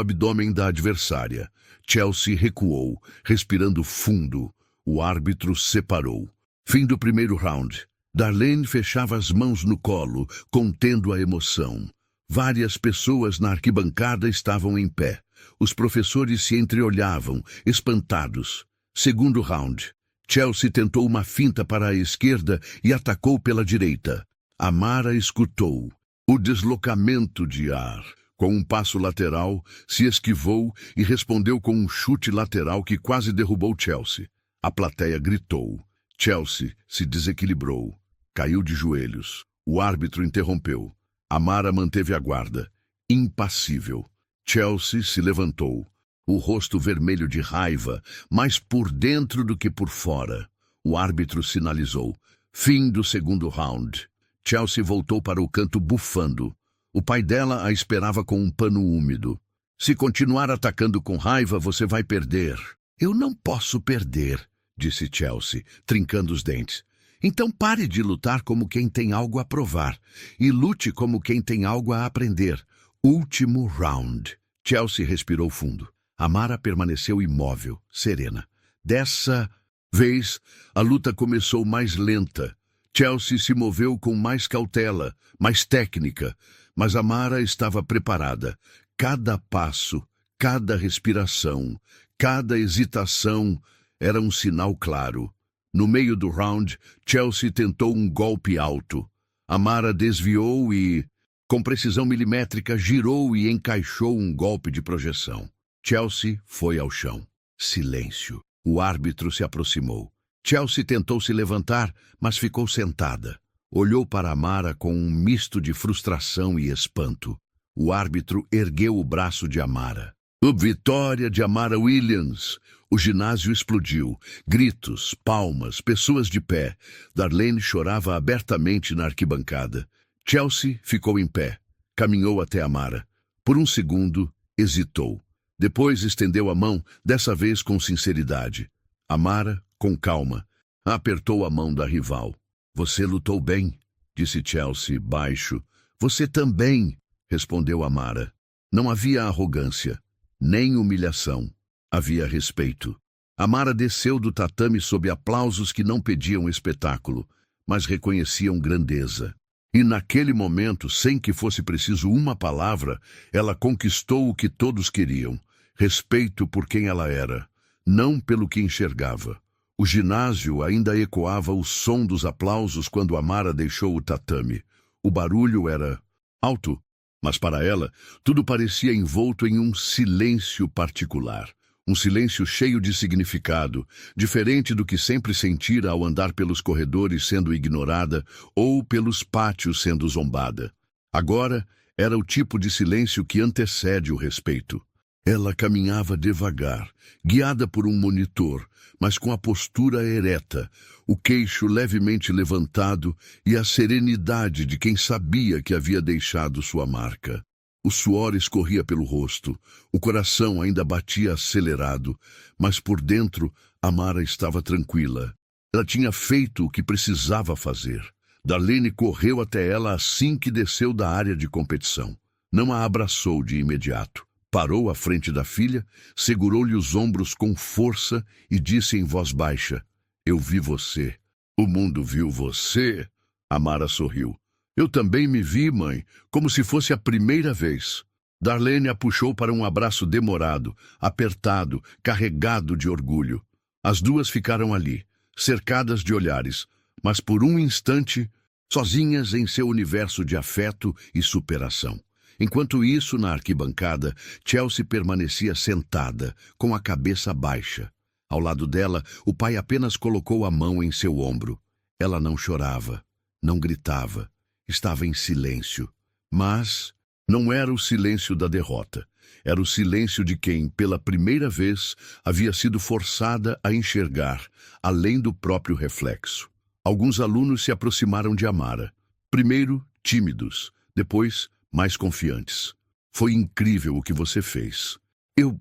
abdômen da adversária. Chelsea recuou, respirando fundo. O árbitro separou. Fim do primeiro round. Darlene fechava as mãos no colo, contendo a emoção. Várias pessoas na arquibancada estavam em pé. Os professores se entreolhavam, espantados. Segundo round. Chelsea tentou uma finta para a esquerda e atacou pela direita. Amara escutou. O deslocamento de ar. Com um passo lateral, se esquivou e respondeu com um chute lateral que quase derrubou Chelsea. A plateia gritou. Chelsea se desequilibrou. Caiu de joelhos. O árbitro interrompeu. Amara manteve a guarda, impassível. Chelsea se levantou, o rosto vermelho de raiva, mais por dentro do que por fora. O árbitro sinalizou. Fim do segundo round. Chelsea voltou para o canto bufando. O pai dela a esperava com um pano úmido. Se continuar atacando com raiva, você vai perder. Eu não posso perder, disse Chelsea, trincando os dentes. Então pare de lutar como quem tem algo a provar e lute como quem tem algo a aprender. Último round. Chelsea respirou fundo. Amara permaneceu imóvel, serena. Dessa vez, a luta começou mais lenta. Chelsea se moveu com mais cautela, mais técnica, mas Amara estava preparada. Cada passo, cada respiração, cada hesitação era um sinal claro. No meio do round, Chelsea tentou um golpe alto. Amara desviou e, com precisão milimétrica, girou e encaixou um golpe de projeção. Chelsea foi ao chão. Silêncio. O árbitro se aproximou. Chelsea tentou se levantar, mas ficou sentada. Olhou para Amara com um misto de frustração e espanto. O árbitro ergueu o braço de Amara. Vitória de Amara Williams! O ginásio explodiu. Gritos, palmas, pessoas de pé. Darlene chorava abertamente na arquibancada. Chelsea ficou em pé. Caminhou até Amara. Por um segundo, hesitou. Depois estendeu a mão, dessa vez com sinceridade. Amara, com calma, apertou a mão da rival. Você lutou bem, disse Chelsea, baixo. Você também, respondeu Amara. Não havia arrogância, nem humilhação. Havia respeito. Amara desceu do tatame sob aplausos que não pediam espetáculo, mas reconheciam grandeza. E naquele momento, sem que fosse preciso uma palavra, ela conquistou o que todos queriam. Respeito por quem ela era, não pelo que enxergava. O ginásio ainda ecoava o som dos aplausos quando Amara deixou o tatame. O barulho era alto, mas para ela, tudo parecia envolto em um silêncio particular. Um silêncio cheio de significado, diferente do que sempre sentira ao andar pelos corredores sendo ignorada ou pelos pátios sendo zombada. Agora, era o tipo de silêncio que antecede o respeito. Ela caminhava devagar, guiada por um monitor, mas com a postura ereta, o queixo levemente levantado e a serenidade de quem sabia que havia deixado sua marca. O suor escorria pelo rosto, o coração ainda batia acelerado, mas por dentro Amara estava tranquila. Ela tinha feito o que precisava fazer. Darlene correu até ela assim que desceu da área de competição. Não a abraçou de imediato. Parou à frente da filha, segurou-lhe os ombros com força e disse em voz baixa: "Eu vi você. O mundo viu você." Amara sorriu. "Eu também me vi, mãe, como se fosse a primeira vez." Darlene a puxou para um abraço demorado, apertado, carregado de orgulho. As duas ficaram ali, cercadas de olhares, mas por um instante, sozinhas em seu universo de afeto e superação. Enquanto isso, na arquibancada, Chelsea permanecia sentada, com a cabeça baixa. Ao lado dela, o pai apenas colocou a mão em seu ombro. Ela não chorava, não gritava, estava em silêncio. Mas não era o silêncio da derrota. Era o silêncio de quem, pela primeira vez, havia sido forçada a enxergar, além do próprio reflexo. Alguns alunos se aproximaram de Amara. Primeiro, tímidos, depois, mais confiantes. "Foi incrível o que você fez. Eu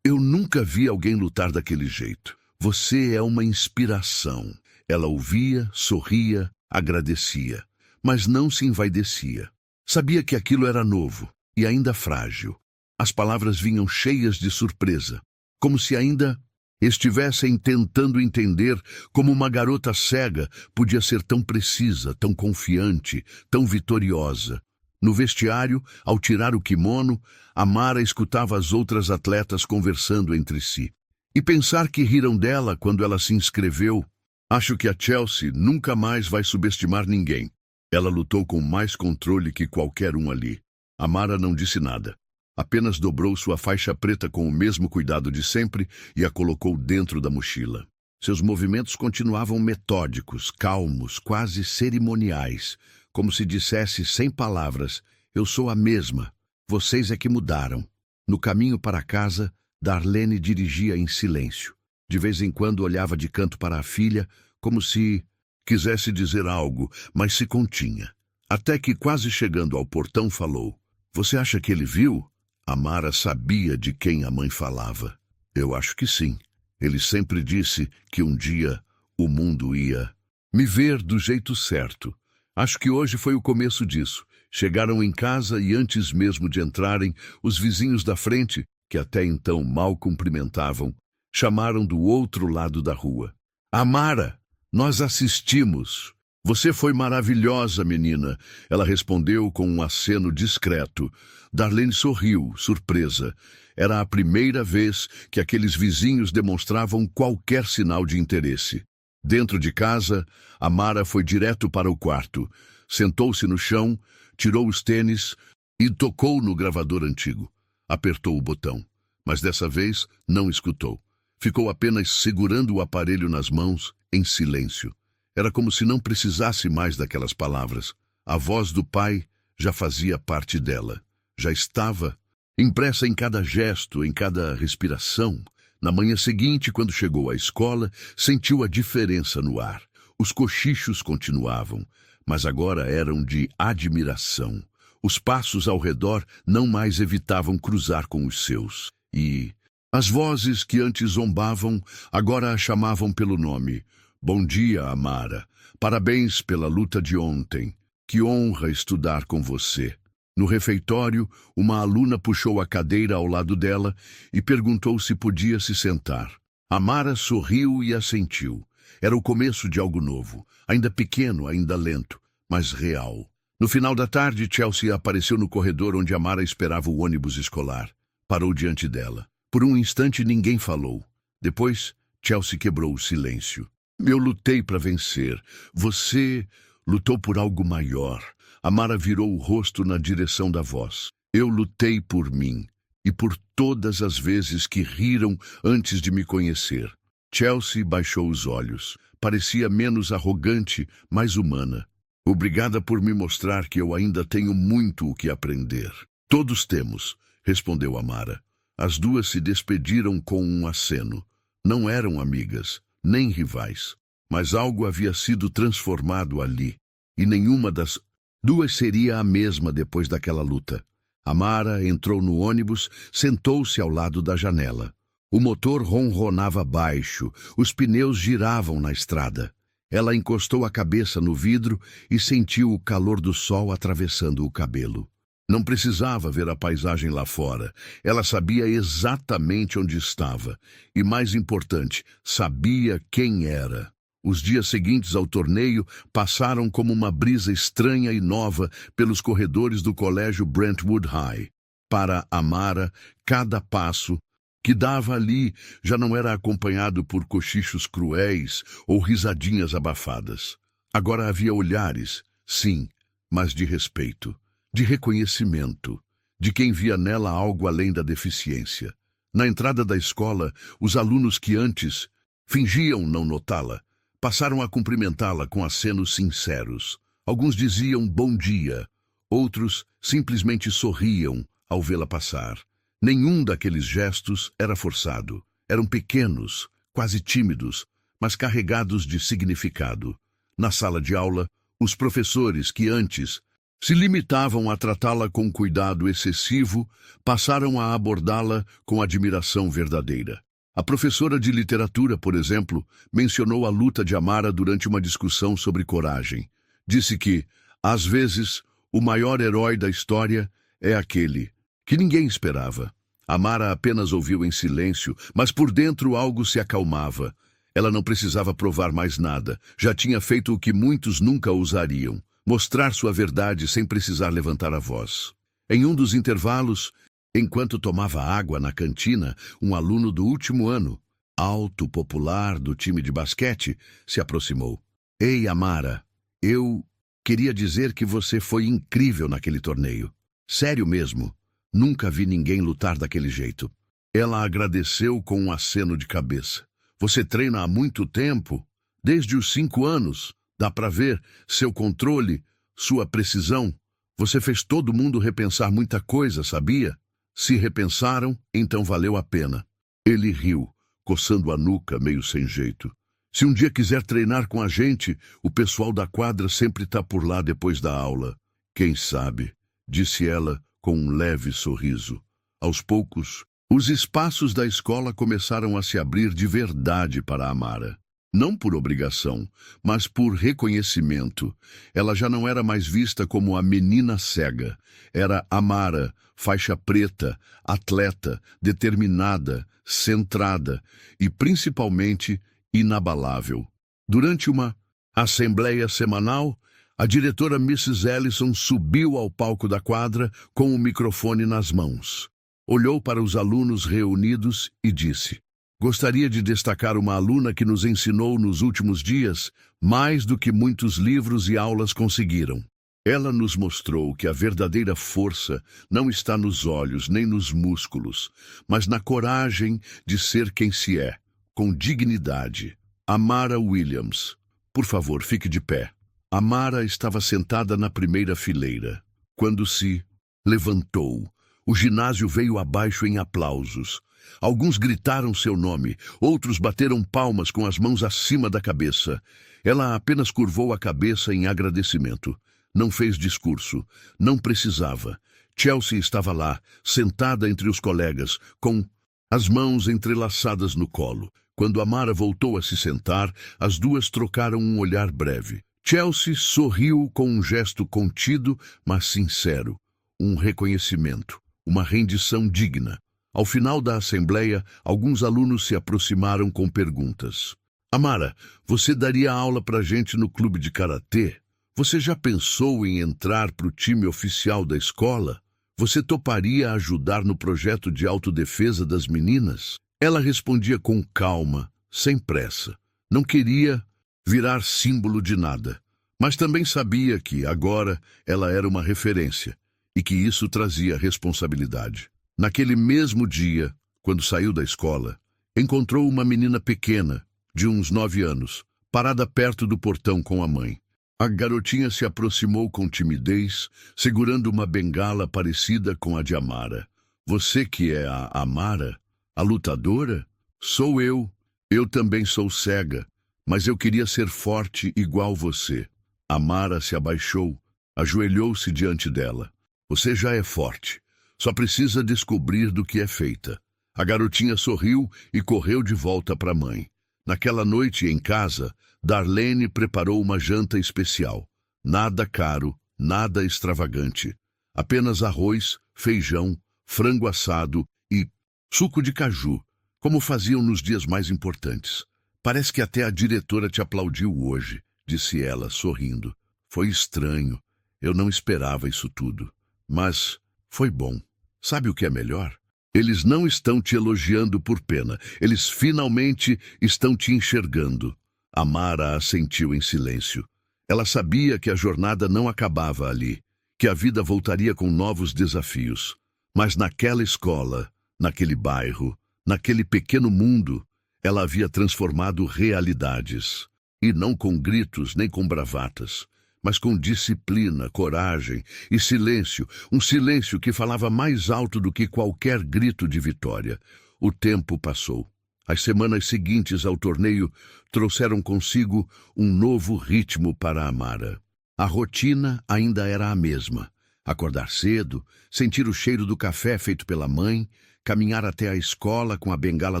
nunca vi alguém lutar daquele jeito. Você é uma inspiração." Ela ouvia, sorria, agradecia, mas não se envaidecia. Sabia que aquilo era novo e ainda frágil. As palavras vinham cheias de surpresa, como se ainda estivessem tentando entender como uma garota cega podia ser tão precisa, tão confiante, tão vitoriosa. No vestiário, ao tirar o kimono, Amara escutava as outras atletas conversando entre si. E pensar que riram dela quando ela se inscreveu. "Acho que a Chelsea nunca mais vai subestimar ninguém." Ela lutou com mais controle que qualquer um ali. Amara não disse nada. Apenas dobrou sua faixa preta com o mesmo cuidado de sempre e a colocou dentro da mochila. Seus movimentos continuavam metódicos, calmos, quase cerimoniais, como se dissesse sem palavras: "Eu sou a mesma, vocês é que mudaram." No caminho para casa, Darlene dirigia em silêncio. De vez em quando olhava de canto para a filha, como se quisesse dizer algo, mas se continha. Até que, quase chegando ao portão, falou: "Você acha que ele viu?" Amara sabia de quem a mãe falava. "Eu acho que sim. Ele sempre disse que um dia o mundo ia me ver do jeito certo. Acho que hoje foi o começo disso." Chegaram em casa e antes mesmo de entrarem, os vizinhos da frente, que até então mal cumprimentavam, chamaram do outro lado da rua: "Amara, nós assistimos." "Você foi maravilhosa, menina." Ela respondeu com um aceno discreto. Darlene sorriu, surpresa. Era a primeira vez que aqueles vizinhos demonstravam qualquer sinal de interesse. Dentro de casa, Amara foi direto para o quarto. Sentou-se no chão, tirou os tênis e tocou no gravador antigo. Apertou o botão, mas dessa vez não escutou. Ficou apenas segurando o aparelho nas mãos, em silêncio. Era como se não precisasse mais daquelas palavras. A voz do pai já fazia parte dela. Já estava impressa em cada gesto, em cada respiração. Na manhã seguinte, quando chegou à escola, sentiu a diferença no ar. Os cochichos continuavam, mas agora eram de admiração. Os passos ao redor não mais evitavam cruzar com os seus. E as vozes que antes zombavam, agora a chamavam pelo nome. "Bom dia, Amara. Parabéns pela luta de ontem. Que honra estudar com você." No refeitório, uma aluna puxou a cadeira ao lado dela e perguntou se podia se sentar. Amara sorriu e assentiu. Era o começo de algo novo, ainda pequeno, ainda lento, mas real. No final da tarde, Chelsea apareceu no corredor onde Amara esperava o ônibus escolar. Parou diante dela. Por um instante, ninguém falou. Depois, Chelsea quebrou o silêncio. "Eu lutei para vencer. Você lutou por algo maior." Amara virou o rosto na direção da voz. "Eu lutei por mim e por todas as vezes que riram antes de me conhecer." Chelsea baixou os olhos. Parecia menos arrogante, mais humana. "Obrigada por me mostrar que eu ainda tenho muito o que aprender." "Todos temos," respondeu Amara. As duas se despediram com um aceno. Não eram amigas, nem rivais, mas algo havia sido transformado ali, e nenhuma das duas seria a mesma depois daquela luta. Amara entrou no ônibus, sentou-se ao lado da janela. O motor ronronava baixo, os pneus giravam na estrada. Ela encostou a cabeça no vidro e sentiu o calor do sol atravessando o cabelo. Não precisava ver a paisagem lá fora. Ela sabia exatamente onde estava. E, mais importante, sabia quem era. Os dias seguintes ao torneio passaram como uma brisa estranha e nova pelos corredores do colégio Brentwood High. Para Amara, cada passo que dava ali já não era acompanhado por cochichos cruéis ou risadinhas abafadas. Agora havia olhares, sim, mas de respeito, de reconhecimento, de quem via nela algo além da deficiência. Na entrada da escola, os alunos que antes fingiam não notá-la, passaram a cumprimentá-la com acenos sinceros. Alguns diziam bom dia, outros simplesmente sorriam ao vê-la passar. Nenhum daqueles gestos era forçado. Eram pequenos, quase tímidos, mas carregados de significado. Na sala de aula, os professores que antes se limitavam a tratá-la com cuidado excessivo, passaram a abordá-la com admiração verdadeira. A professora de literatura, por exemplo, mencionou a luta de Amara durante uma discussão sobre coragem. Disse que, às vezes, o maior herói da história é aquele que ninguém esperava. Amara apenas ouviu em silêncio, mas por dentro algo se acalmava. Ela não precisava provar mais nada. Já tinha feito o que muitos nunca ousariam: mostrar sua verdade sem precisar levantar a voz. Em um dos intervalos, enquanto tomava água na cantina, um aluno do último ano, alto, popular, do time de basquete, se aproximou. Ei, Amara, eu queria dizer que você foi incrível naquele torneio. Sério mesmo. Nunca vi ninguém lutar daquele jeito. Ela agradeceu com um aceno de cabeça. Você treina há muito tempo? Desde os 5 anos. Dá para ver seu controle, sua precisão. Você fez todo mundo repensar muita coisa, sabia? Se repensaram, então valeu a pena. Ele riu, coçando a nuca, meio sem jeito. Se um dia quiser treinar com a gente, o pessoal da quadra sempre está por lá depois da aula. Quem sabe, disse ela com um leve sorriso. Aos poucos, os espaços da escola começaram a se abrir de verdade para Amara. Não por obrigação, mas por reconhecimento. Ela já não era mais vista como a menina cega. Era Amara, faixa preta, atleta, determinada, centrada e, principalmente, inabalável. Durante uma assembleia semanal, a diretora Mrs. Ellison subiu ao palco da quadra com o microfone nas mãos. Olhou para os alunos reunidos e disse: Gostaria de destacar uma aluna que nos ensinou nos últimos dias mais do que muitos livros e aulas conseguiram. Ela nos mostrou que a verdadeira força não está nos olhos nem nos músculos, mas na coragem de ser quem se é, com dignidade. Amara Williams. Por favor, fique de pé. Amara estava sentada na primeira fileira. Quando se levantou, o ginásio veio abaixo em aplausos. Alguns gritaram seu nome, outros bateram palmas com as mãos acima da cabeça. Ela apenas curvou a cabeça em agradecimento. Não fez discurso. Não precisava. Chelsea estava lá, sentada entre os colegas, com as mãos entrelaçadas no colo. Quando Amara voltou a se sentar, as duas trocaram um olhar breve. Chelsea sorriu com um gesto contido, mas sincero. Um reconhecimento, uma rendição digna. Ao final da assembleia, alguns alunos se aproximaram com perguntas. Amara, você daria aula pra gente no clube de karatê? Você já pensou em entrar para o time oficial da escola? Você toparia ajudar no projeto de autodefesa das meninas? Ela respondia com calma, sem pressa. Não queria virar símbolo de nada, mas também sabia que, agora, ela era uma referência e que isso trazia responsabilidade. Naquele mesmo dia, quando saiu da escola, encontrou uma menina pequena, de uns 9 anos, parada perto do portão com a mãe. A garotinha se aproximou com timidez, segurando uma bengala parecida com a de Amara. Você que é a Amara, a lutadora? Sou eu. Eu também sou cega, mas eu queria ser forte igual você. Amara se abaixou, ajoelhou-se diante dela. Você já é forte. Só precisa descobrir do que é feita. A garotinha sorriu e correu de volta para a mãe. Naquela noite, em casa, Darlene preparou uma janta especial. Nada caro, nada extravagante. Apenas arroz, feijão, frango assado e suco de caju, como faziam nos dias mais importantes. Parece que até a diretora te aplaudiu hoje, disse ela, sorrindo. Foi estranho. Eu não esperava isso tudo. Mas foi bom. Sabe o que é melhor? Eles não estão te elogiando por pena. Eles finalmente estão te enxergando. Amara assentiu em silêncio. Ela sabia que a jornada não acabava ali, que a vida voltaria com novos desafios. Mas naquela escola, naquele bairro, naquele pequeno mundo, ela havia transformado realidades. E não com gritos nem com bravatas, mas com disciplina, coragem e silêncio, um silêncio que falava mais alto do que qualquer grito de vitória. O tempo passou. As semanas seguintes ao torneio trouxeram consigo um novo ritmo para Amara. A rotina ainda era a mesma. Acordar cedo, sentir o cheiro do café feito pela mãe, caminhar até a escola com a bengala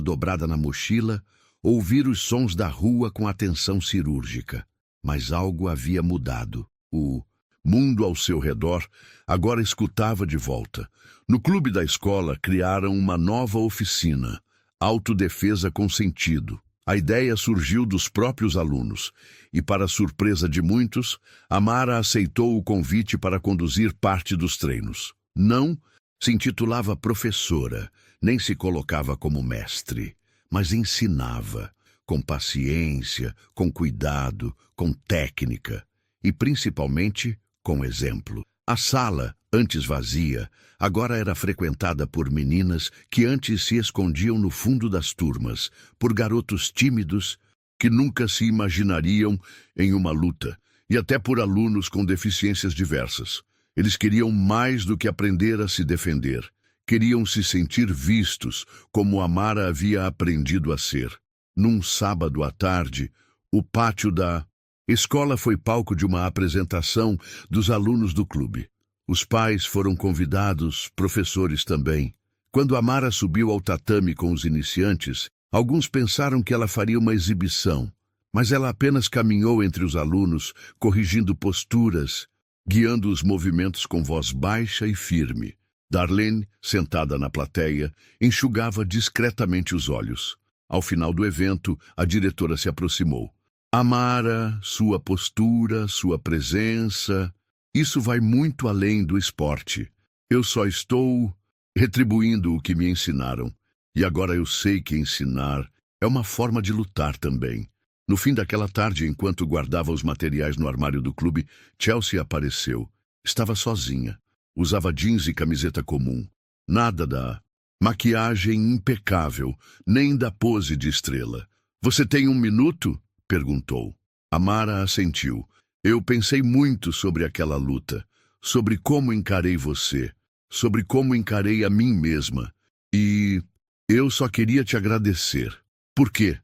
dobrada na mochila, ouvir os sons da rua com atenção cirúrgica. Mas algo havia mudado. O mundo ao seu redor agora escutava de volta. No clube da escola criaram uma nova oficina, Autodefesa com Sentido. A ideia surgiu dos próprios alunos e, para surpresa de muitos, Amara aceitou o convite para conduzir parte dos treinos. Não se intitulava professora, nem se colocava como mestre, mas ensinava, com paciência, com cuidado, com técnica e, principalmente, com exemplo. A sala, antes vazia, agora era frequentada por meninas que antes se escondiam no fundo das turmas, por garotos tímidos que nunca se imaginariam em uma luta, e até por alunos com deficiências diversas. Eles queriam mais do que aprender a se defender. Queriam se sentir vistos, como Amara havia aprendido a ser. Num sábado à tarde, o pátio da escola foi palco de uma apresentação dos alunos do clube. Os pais foram convidados, professores também. Quando Amara subiu ao tatame com os iniciantes, alguns pensaram que ela faria uma exibição, mas ela apenas caminhou entre os alunos, corrigindo posturas, guiando os movimentos com voz baixa e firme. Darlene, sentada na plateia, enxugava discretamente os olhos. Ao final do evento, a diretora se aproximou. Amara, sua postura, sua presença, isso vai muito além do esporte. Eu só estou retribuindo o que me ensinaram. E agora eu sei que ensinar é uma forma de lutar também. No fim daquela tarde, enquanto guardava os materiais no armário do clube, Chelsea apareceu. Estava sozinha. Usava jeans e camiseta comum. Nada da maquiagem impecável, nem da pose de estrela. Você tem 1 minuto? Perguntou. Amara assentiu. Eu pensei muito sobre aquela luta, sobre como encarei você, sobre como encarei a mim mesma. E eu só queria te agradecer. Por quê?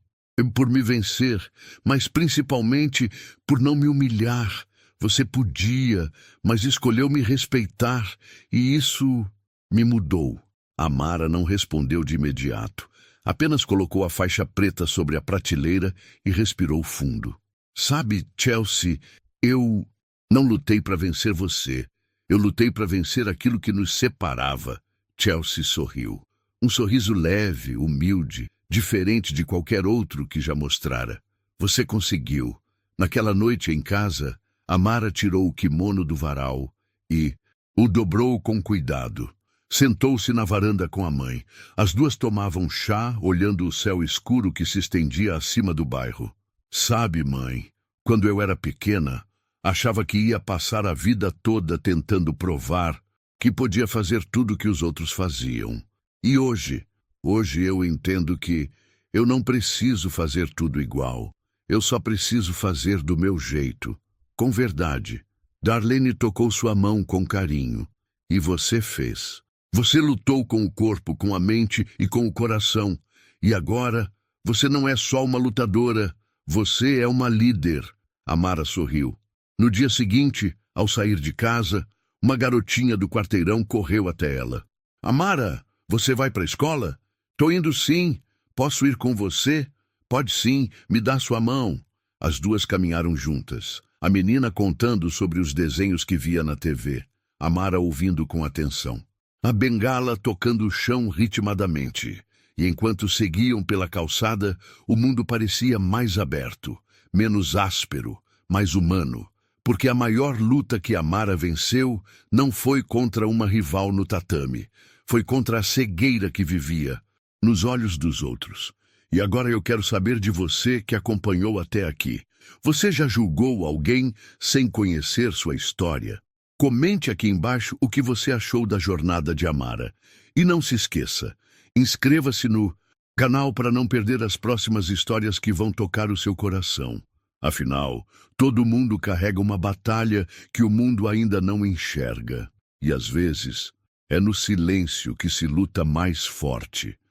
Por me vencer, mas principalmente por não me humilhar. Você podia, mas escolheu me respeitar, e isso me mudou. Amara não respondeu de imediato. Apenas colocou a faixa preta sobre a prateleira e respirou fundo. Sabe, Chelsea, eu não lutei para vencer você. Eu lutei para vencer aquilo que nos separava. Chelsea sorriu. Um sorriso leve, humilde, diferente de qualquer outro que já mostrara. Você conseguiu. Naquela noite em casa, Amara tirou o kimono do varal e o dobrou com cuidado. Sentou-se na varanda com a mãe. As duas tomavam chá, olhando o céu escuro que se estendia acima do bairro. Sabe, mãe, quando eu era pequena, achava que ia passar a vida toda tentando provar que podia fazer tudo o que os outros faziam. E hoje eu entendo que eu não preciso fazer tudo igual. Eu só preciso fazer do meu jeito, com verdade. Darlene tocou sua mão com carinho. E você fez. Você lutou com o corpo, com a mente e com o coração. E agora, você não é só uma lutadora, você é uma líder. Amara sorriu. No dia seguinte, ao sair de casa, uma garotinha do quarteirão correu até ela. Amara, você vai para a escola? Tô indo sim. Posso ir com você? Pode sim, me dá sua mão. As duas caminharam juntas. A menina contando sobre os desenhos que via na TV. Amara ouvindo com atenção. A bengala tocando o chão ritmadamente. E enquanto seguiam pela calçada, o mundo parecia mais aberto, menos áspero, mais humano. Porque a maior luta que Amara venceu não foi contra uma rival no tatame. Foi contra a cegueira que vivia nos olhos dos outros. E agora eu quero saber de você que acompanhou até aqui. Você já julgou alguém sem conhecer sua história? Comente aqui embaixo o que você achou da jornada de Amara. E não se esqueça, inscreva-se no canal para não perder as próximas histórias que vão tocar o seu coração. Afinal, todo mundo carrega uma batalha que o mundo ainda não enxerga. E às vezes, é no silêncio que se luta mais forte.